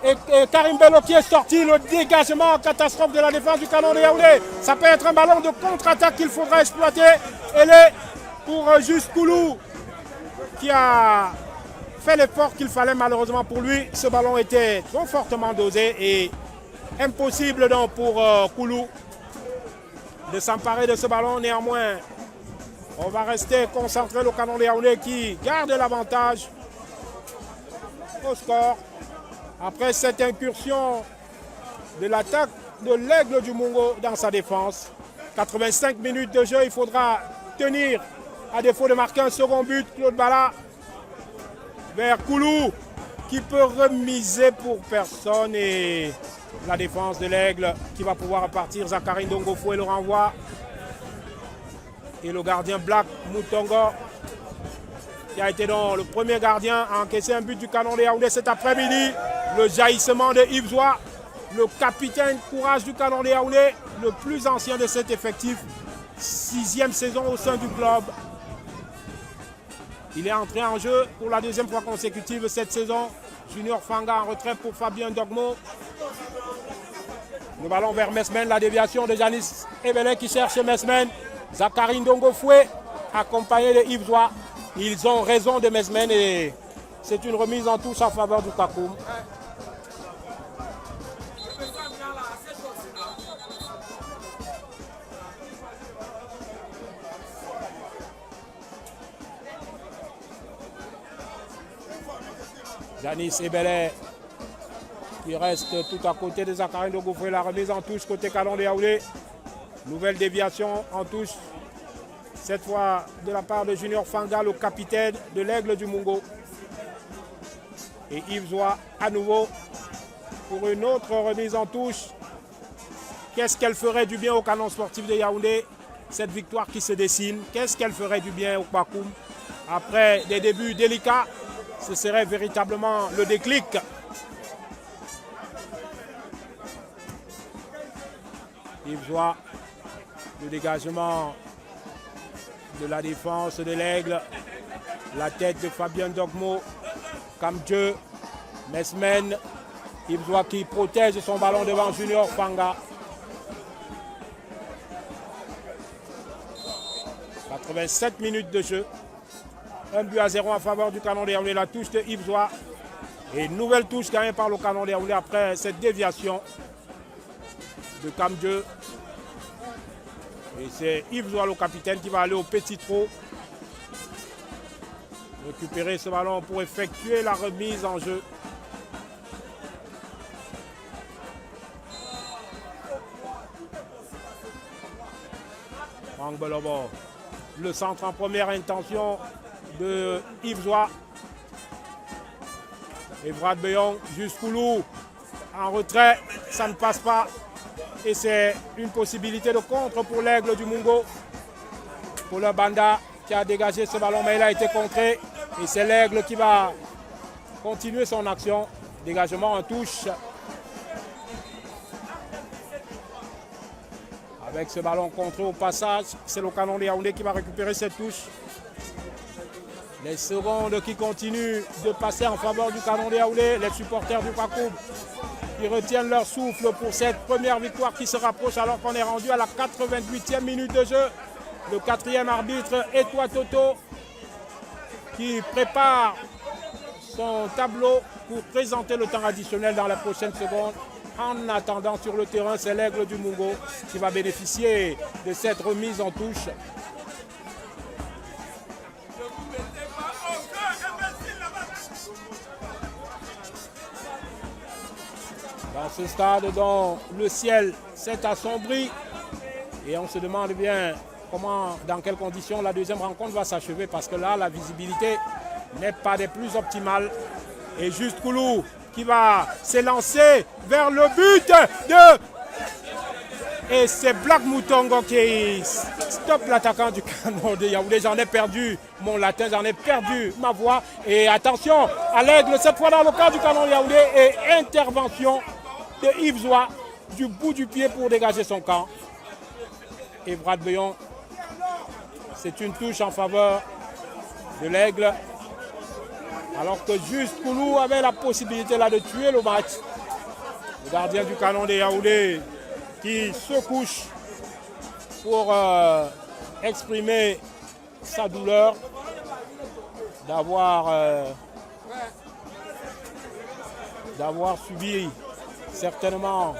Et Karim Bello qui est sorti, le dégagement en catastrophe de la défense du Canon de Yaoundé. Ça peut être un ballon de contre-attaque qu'il faudra exploiter. Elle est pour Juste Koulou qui a fait l'effort qu'il fallait malheureusement pour lui. Ce ballon était trop fortement dosé et impossible donc pour Koulou de s'emparer de ce ballon. Néanmoins, on va rester concentré le Canon de Yaoundé qui garde l'avantage au score. Après cette incursion de l'attaque de l'Aigle du Mungo dans sa défense, 85 minutes de jeu, il faudra tenir à défaut de marquer un second but. Claude Bala vers Koulou qui peut remiser pour personne et la défense de l'Aigle qui va pouvoir repartir. Zachary Ndongofoué le renvoie. Et le gardien Black Moutongo qui a été dans le premier gardien à encaisser un but du Canon de Yaoundé cet après-midi. Le jaillissement de Yves Zoua, le capitaine courage du Canon de Yaoundé, le plus ancien de cet effectif, 6e saison au sein du club. Il est entré en jeu pour la deuxième fois consécutive cette saison. Junior Fanga en retrait pour Fabien Dogmo. Le ballon vers Mesmen, la déviation de Janis Ebele qui cherche Mesmen. Zachary Ndongofoué accompagné de Yves Zoua. Ils ont raison de Mesmen et c'est une remise en touche en faveur du Kakoum. Janis Ebele qui reste tout à côté de Zachary Ndongofoué. La remise en touche côté Canon de Yaoundé. Nouvelle déviation en touche. Cette fois de la part de Junior Fanga, le capitaine de l'Aigle du Mungo. Et Yves Zoua à nouveau pour une autre remise en touche. Qu'est-ce qu'elle ferait du bien au Canon sportif de Yaoundé? Cette victoire qui se dessine. Qu'est-ce qu'elle ferait du bien au Bakoum? Après des débuts délicats, ce serait véritablement le déclic. Yves Zoua, le dégagement de la défense de l'Aigle, la tête de Fabien Dogmo, Kamdjeu, Mesmen, Yves Zoua qui protège son ballon devant Junior Fanga. 87 minutes de jeu, 1-0 en faveur du Canon de Yaoundé, la touche de Yves Zoua et une nouvelle touche gagnée par le Canon de Yaoundé après cette déviation de Kamdjeu. Et c'est Yves Zoua, le capitaine, qui va aller au petit trot. Récupérer ce ballon pour effectuer la remise en jeu. Franck Belobo. Le centre en première intention de Yves Zoua. Et Brad Beyong, Koulou en retrait, ça ne passe pas. Et c'est une possibilité de contre pour l'Aigle du Mungo. Pour le Banda qui a dégagé ce ballon, mais il a été contré. Et c'est l'Aigle qui va continuer son action. Dégagement en touche. Avec ce ballon contré au passage, c'est le Canon de Yaoundé qui va récupérer cette touche. Les secondes qui continuent de passer en faveur du Canon de Yaoundé. Les supporters du Bakoum qui retiennent leur souffle pour cette première victoire qui se rapproche alors qu'on est rendu à la 88e minute de jeu. Le quatrième arbitre, Etoile Toto, qui prépare son tableau pour présenter le temps additionnel dans la prochaine seconde. En attendant, sur le terrain, c'est l'Aigle du Mungo qui va bénéficier de cette remise en touche. Dans ce stade dont le ciel s'est assombri et on se demande bien comment, dans quelles conditions la deuxième rencontre va s'achever parce que là, la visibilité n'est pas des plus optimales. Et juste Koulou qui va s'élancer vers le but de... Et c'est Black Moutongo qui stoppe l'attaquant du Canon de Yaoundé. J'en ai perdu mon latin, j'en ai perdu ma voix. Et attention à l'Aigle, cette fois dans le camp du Canon de Yaoundé. Et intervention de Yves Zoua du bout du pied pour dégager son camp. Et Brad Beyon, c'est une touche en faveur de l'Aigle. Alors que juste Koulou avait la possibilité là de tuer le match. Le gardien du Canon de Yaoundé qui se couche pour exprimer sa douleur d'avoir subi certainement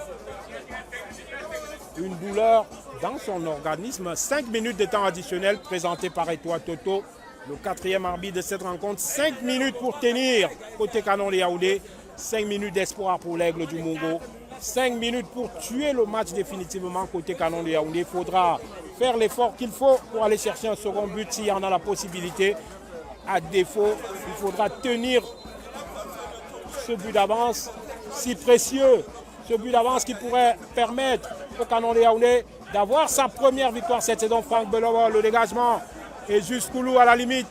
une douleur dans son organisme. 5 minutes de temps additionnel présenté par Etoile Toto, le quatrième arbitre de cette rencontre. 5 minutes pour tenir côté Canon de Yaoundé. 5 minutes d'espoir pour l'Aigle du Mungo. 5 minutes pour tuer le match définitivement côté Canon de Yaoundé. Il faudra faire l'effort qu'il faut pour aller chercher un second but s'il y en a la possibilité. À défaut, il faudra tenir ce but d'avance si précieux. Ce but d'avance qui pourrait permettre au Canon de Yaoundé d'avoir sa première victoire cette saison. Franck Belobo, le dégagement. Et Juskoulou à la limite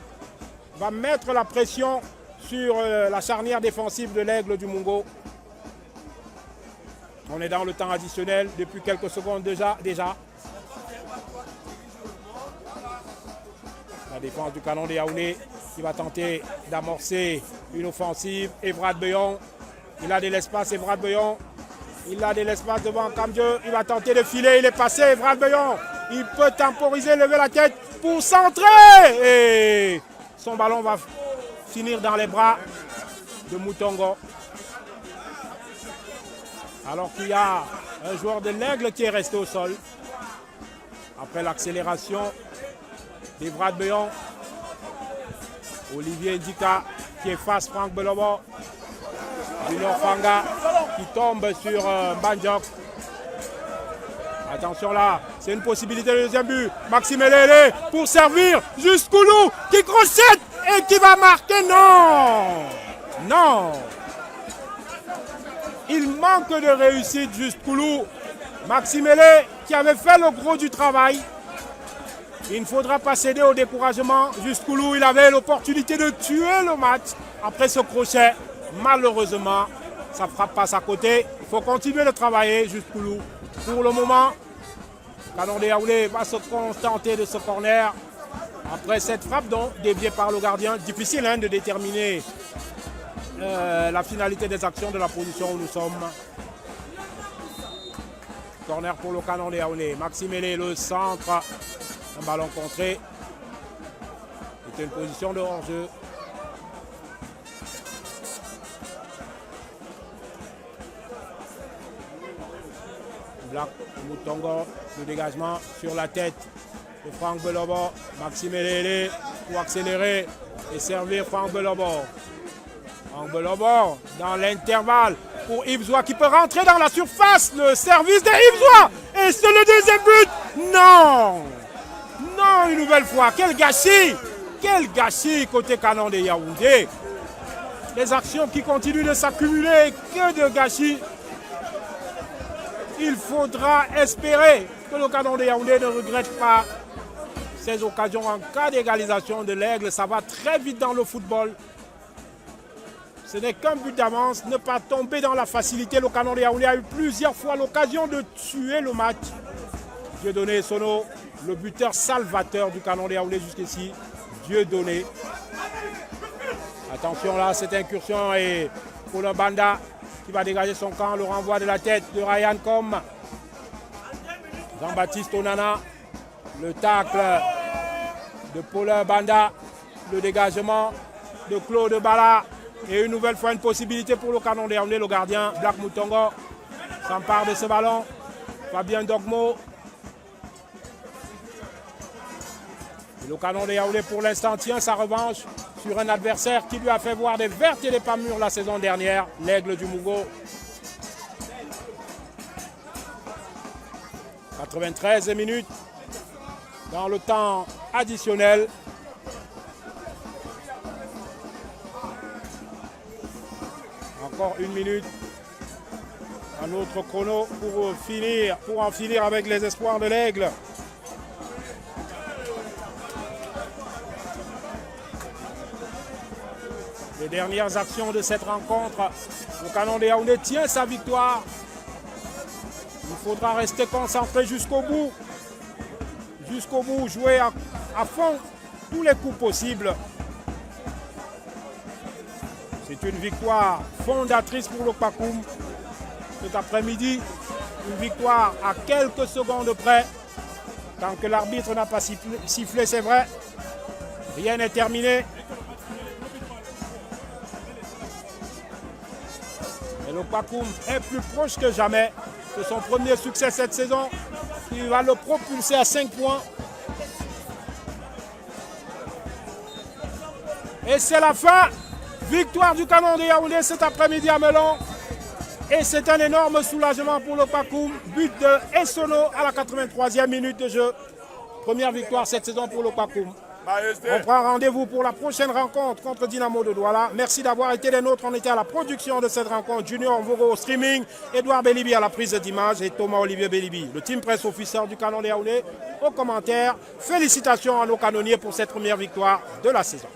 va mettre la pression sur la charnière défensive de l'Aigle du Mungo. On est dans le temps additionnel depuis quelques secondes déjà. La défense du Canon de Yaoundé qui va tenter d'amorcer une offensive. Evrad Beyon, il a de l'espace, Evrad Beyon. Il a de l'espace devant Kamdieu. Il va tenter de filer, il est passé, Evrad Beyon. Il peut temporiser, lever la tête pour centrer. Et son ballon va finir dans les bras de Moutongo. Alors qu'il y a un joueur de l'Aigle qui est resté au sol. Après l'accélération d'Evrad Beyon. Olivier Ndika qui efface Franck Belobo. Junior Fanga qui tombe sur Banjok. Attention là, c'est une possibilité de deuxième but. Maxime Elele pour servir. Juskoulou qui crochette et qui va marquer. Non. Il manque de réussite Juskoulou. Maxime Elele qui avait fait le gros du travail. Il ne faudra pas céder au découragement. Juskoulou, il avait l'opportunité de tuer le match après ce crochet. Malheureusement, ça frappe pas à côté. Il faut continuer de travailler, Juskoulou. Pour le moment, Canon de Yaoundé va se contenter de ce corner. Après cette frappe donc déviée par le gardien, difficile de déterminer la finalité des actions de la position où nous sommes. Corner pour le Canon de Yaoundé. Maxime Elé, le centre. Un ballon contré. C'était une position de hors-jeu. Black Moutongo, le dégagement sur la tête de Franck Belobo. Maxime Elele pour accélérer et servir Franck Belobo. Franck Belobo dans l'intervalle pour Ibzoua qui peut rentrer dans la surface. Le service de Ibzoua. Et c'est le deuxième but. Non, une nouvelle fois. Quel gâchis côté Canon de Yaoundé. Les actions qui continuent de s'accumuler. Que de gâchis. Il faudra espérer que le Canon de Yaoundé ne regrette pas ces occasions en cas d'égalisation de l'Aigle. Ça va très vite dans le football. Ce n'est qu'un but d'avance. Ne pas tomber dans la facilité. Le Canon de Yaoundé a eu plusieurs fois l'occasion de tuer le match. Dieudonné Sono, le buteur salvateur du Canon de Yaoundé jusqu'ici. Dieudonné. Attention là, cette incursion et pour le Banda qui va dégager son camp, le renvoi de la tête de Ryan Com. Jean-Baptiste Onana, le tacle de Paulin Banda, le dégagement de Claude Bala et une nouvelle fois une possibilité pour le Canon de Yaoundé, le gardien Black Moutongo s'empare de ce ballon. Fabien Dogmo. Et le Canon de Yaoundé pour l'instant tient sa revanche sur un adversaire qui lui a fait voir des vertes et des pas mûres la saison dernière, l'Aigle du Mungo. 93 minutes dans le temps additionnel. Encore une minute. Un autre chrono pour en finir avec les espoirs de l'Aigle. Les dernières actions de cette rencontre, le Canon de Yaoundé tient sa victoire. Il faudra rester concentré jusqu'au bout. Jusqu'au bout, jouer à fond tous les coups possibles. C'est une victoire fondatrice pour le Pakoum. Cet après-midi, une victoire à quelques secondes près. Tant que l'arbitre n'a pas sifflé, c'est vrai. Rien n'est terminé. Et le Pakoum est plus proche que jamais de son premier succès cette saison. Il va le propulser à 5 points. Et c'est la fin. Victoire du Canon de Yaoundé cet après-midi à Melon. Et c'est un énorme soulagement pour le Pakoum. But de Essono à la 83e minute de jeu. Première victoire cette saison pour le Pakoum. On prend rendez-vous pour la prochaine rencontre contre Dynamo de Douala. Merci d'avoir été les nôtres. On était à la production de cette rencontre. Junior Vogo au streaming, Edouard Bélibi à la prise d'image et Thomas Olivier Bélibi, le team presse officiel du Canon de Yaoundé. Aux commentaires, félicitations à nos canonniers pour cette première victoire de la saison.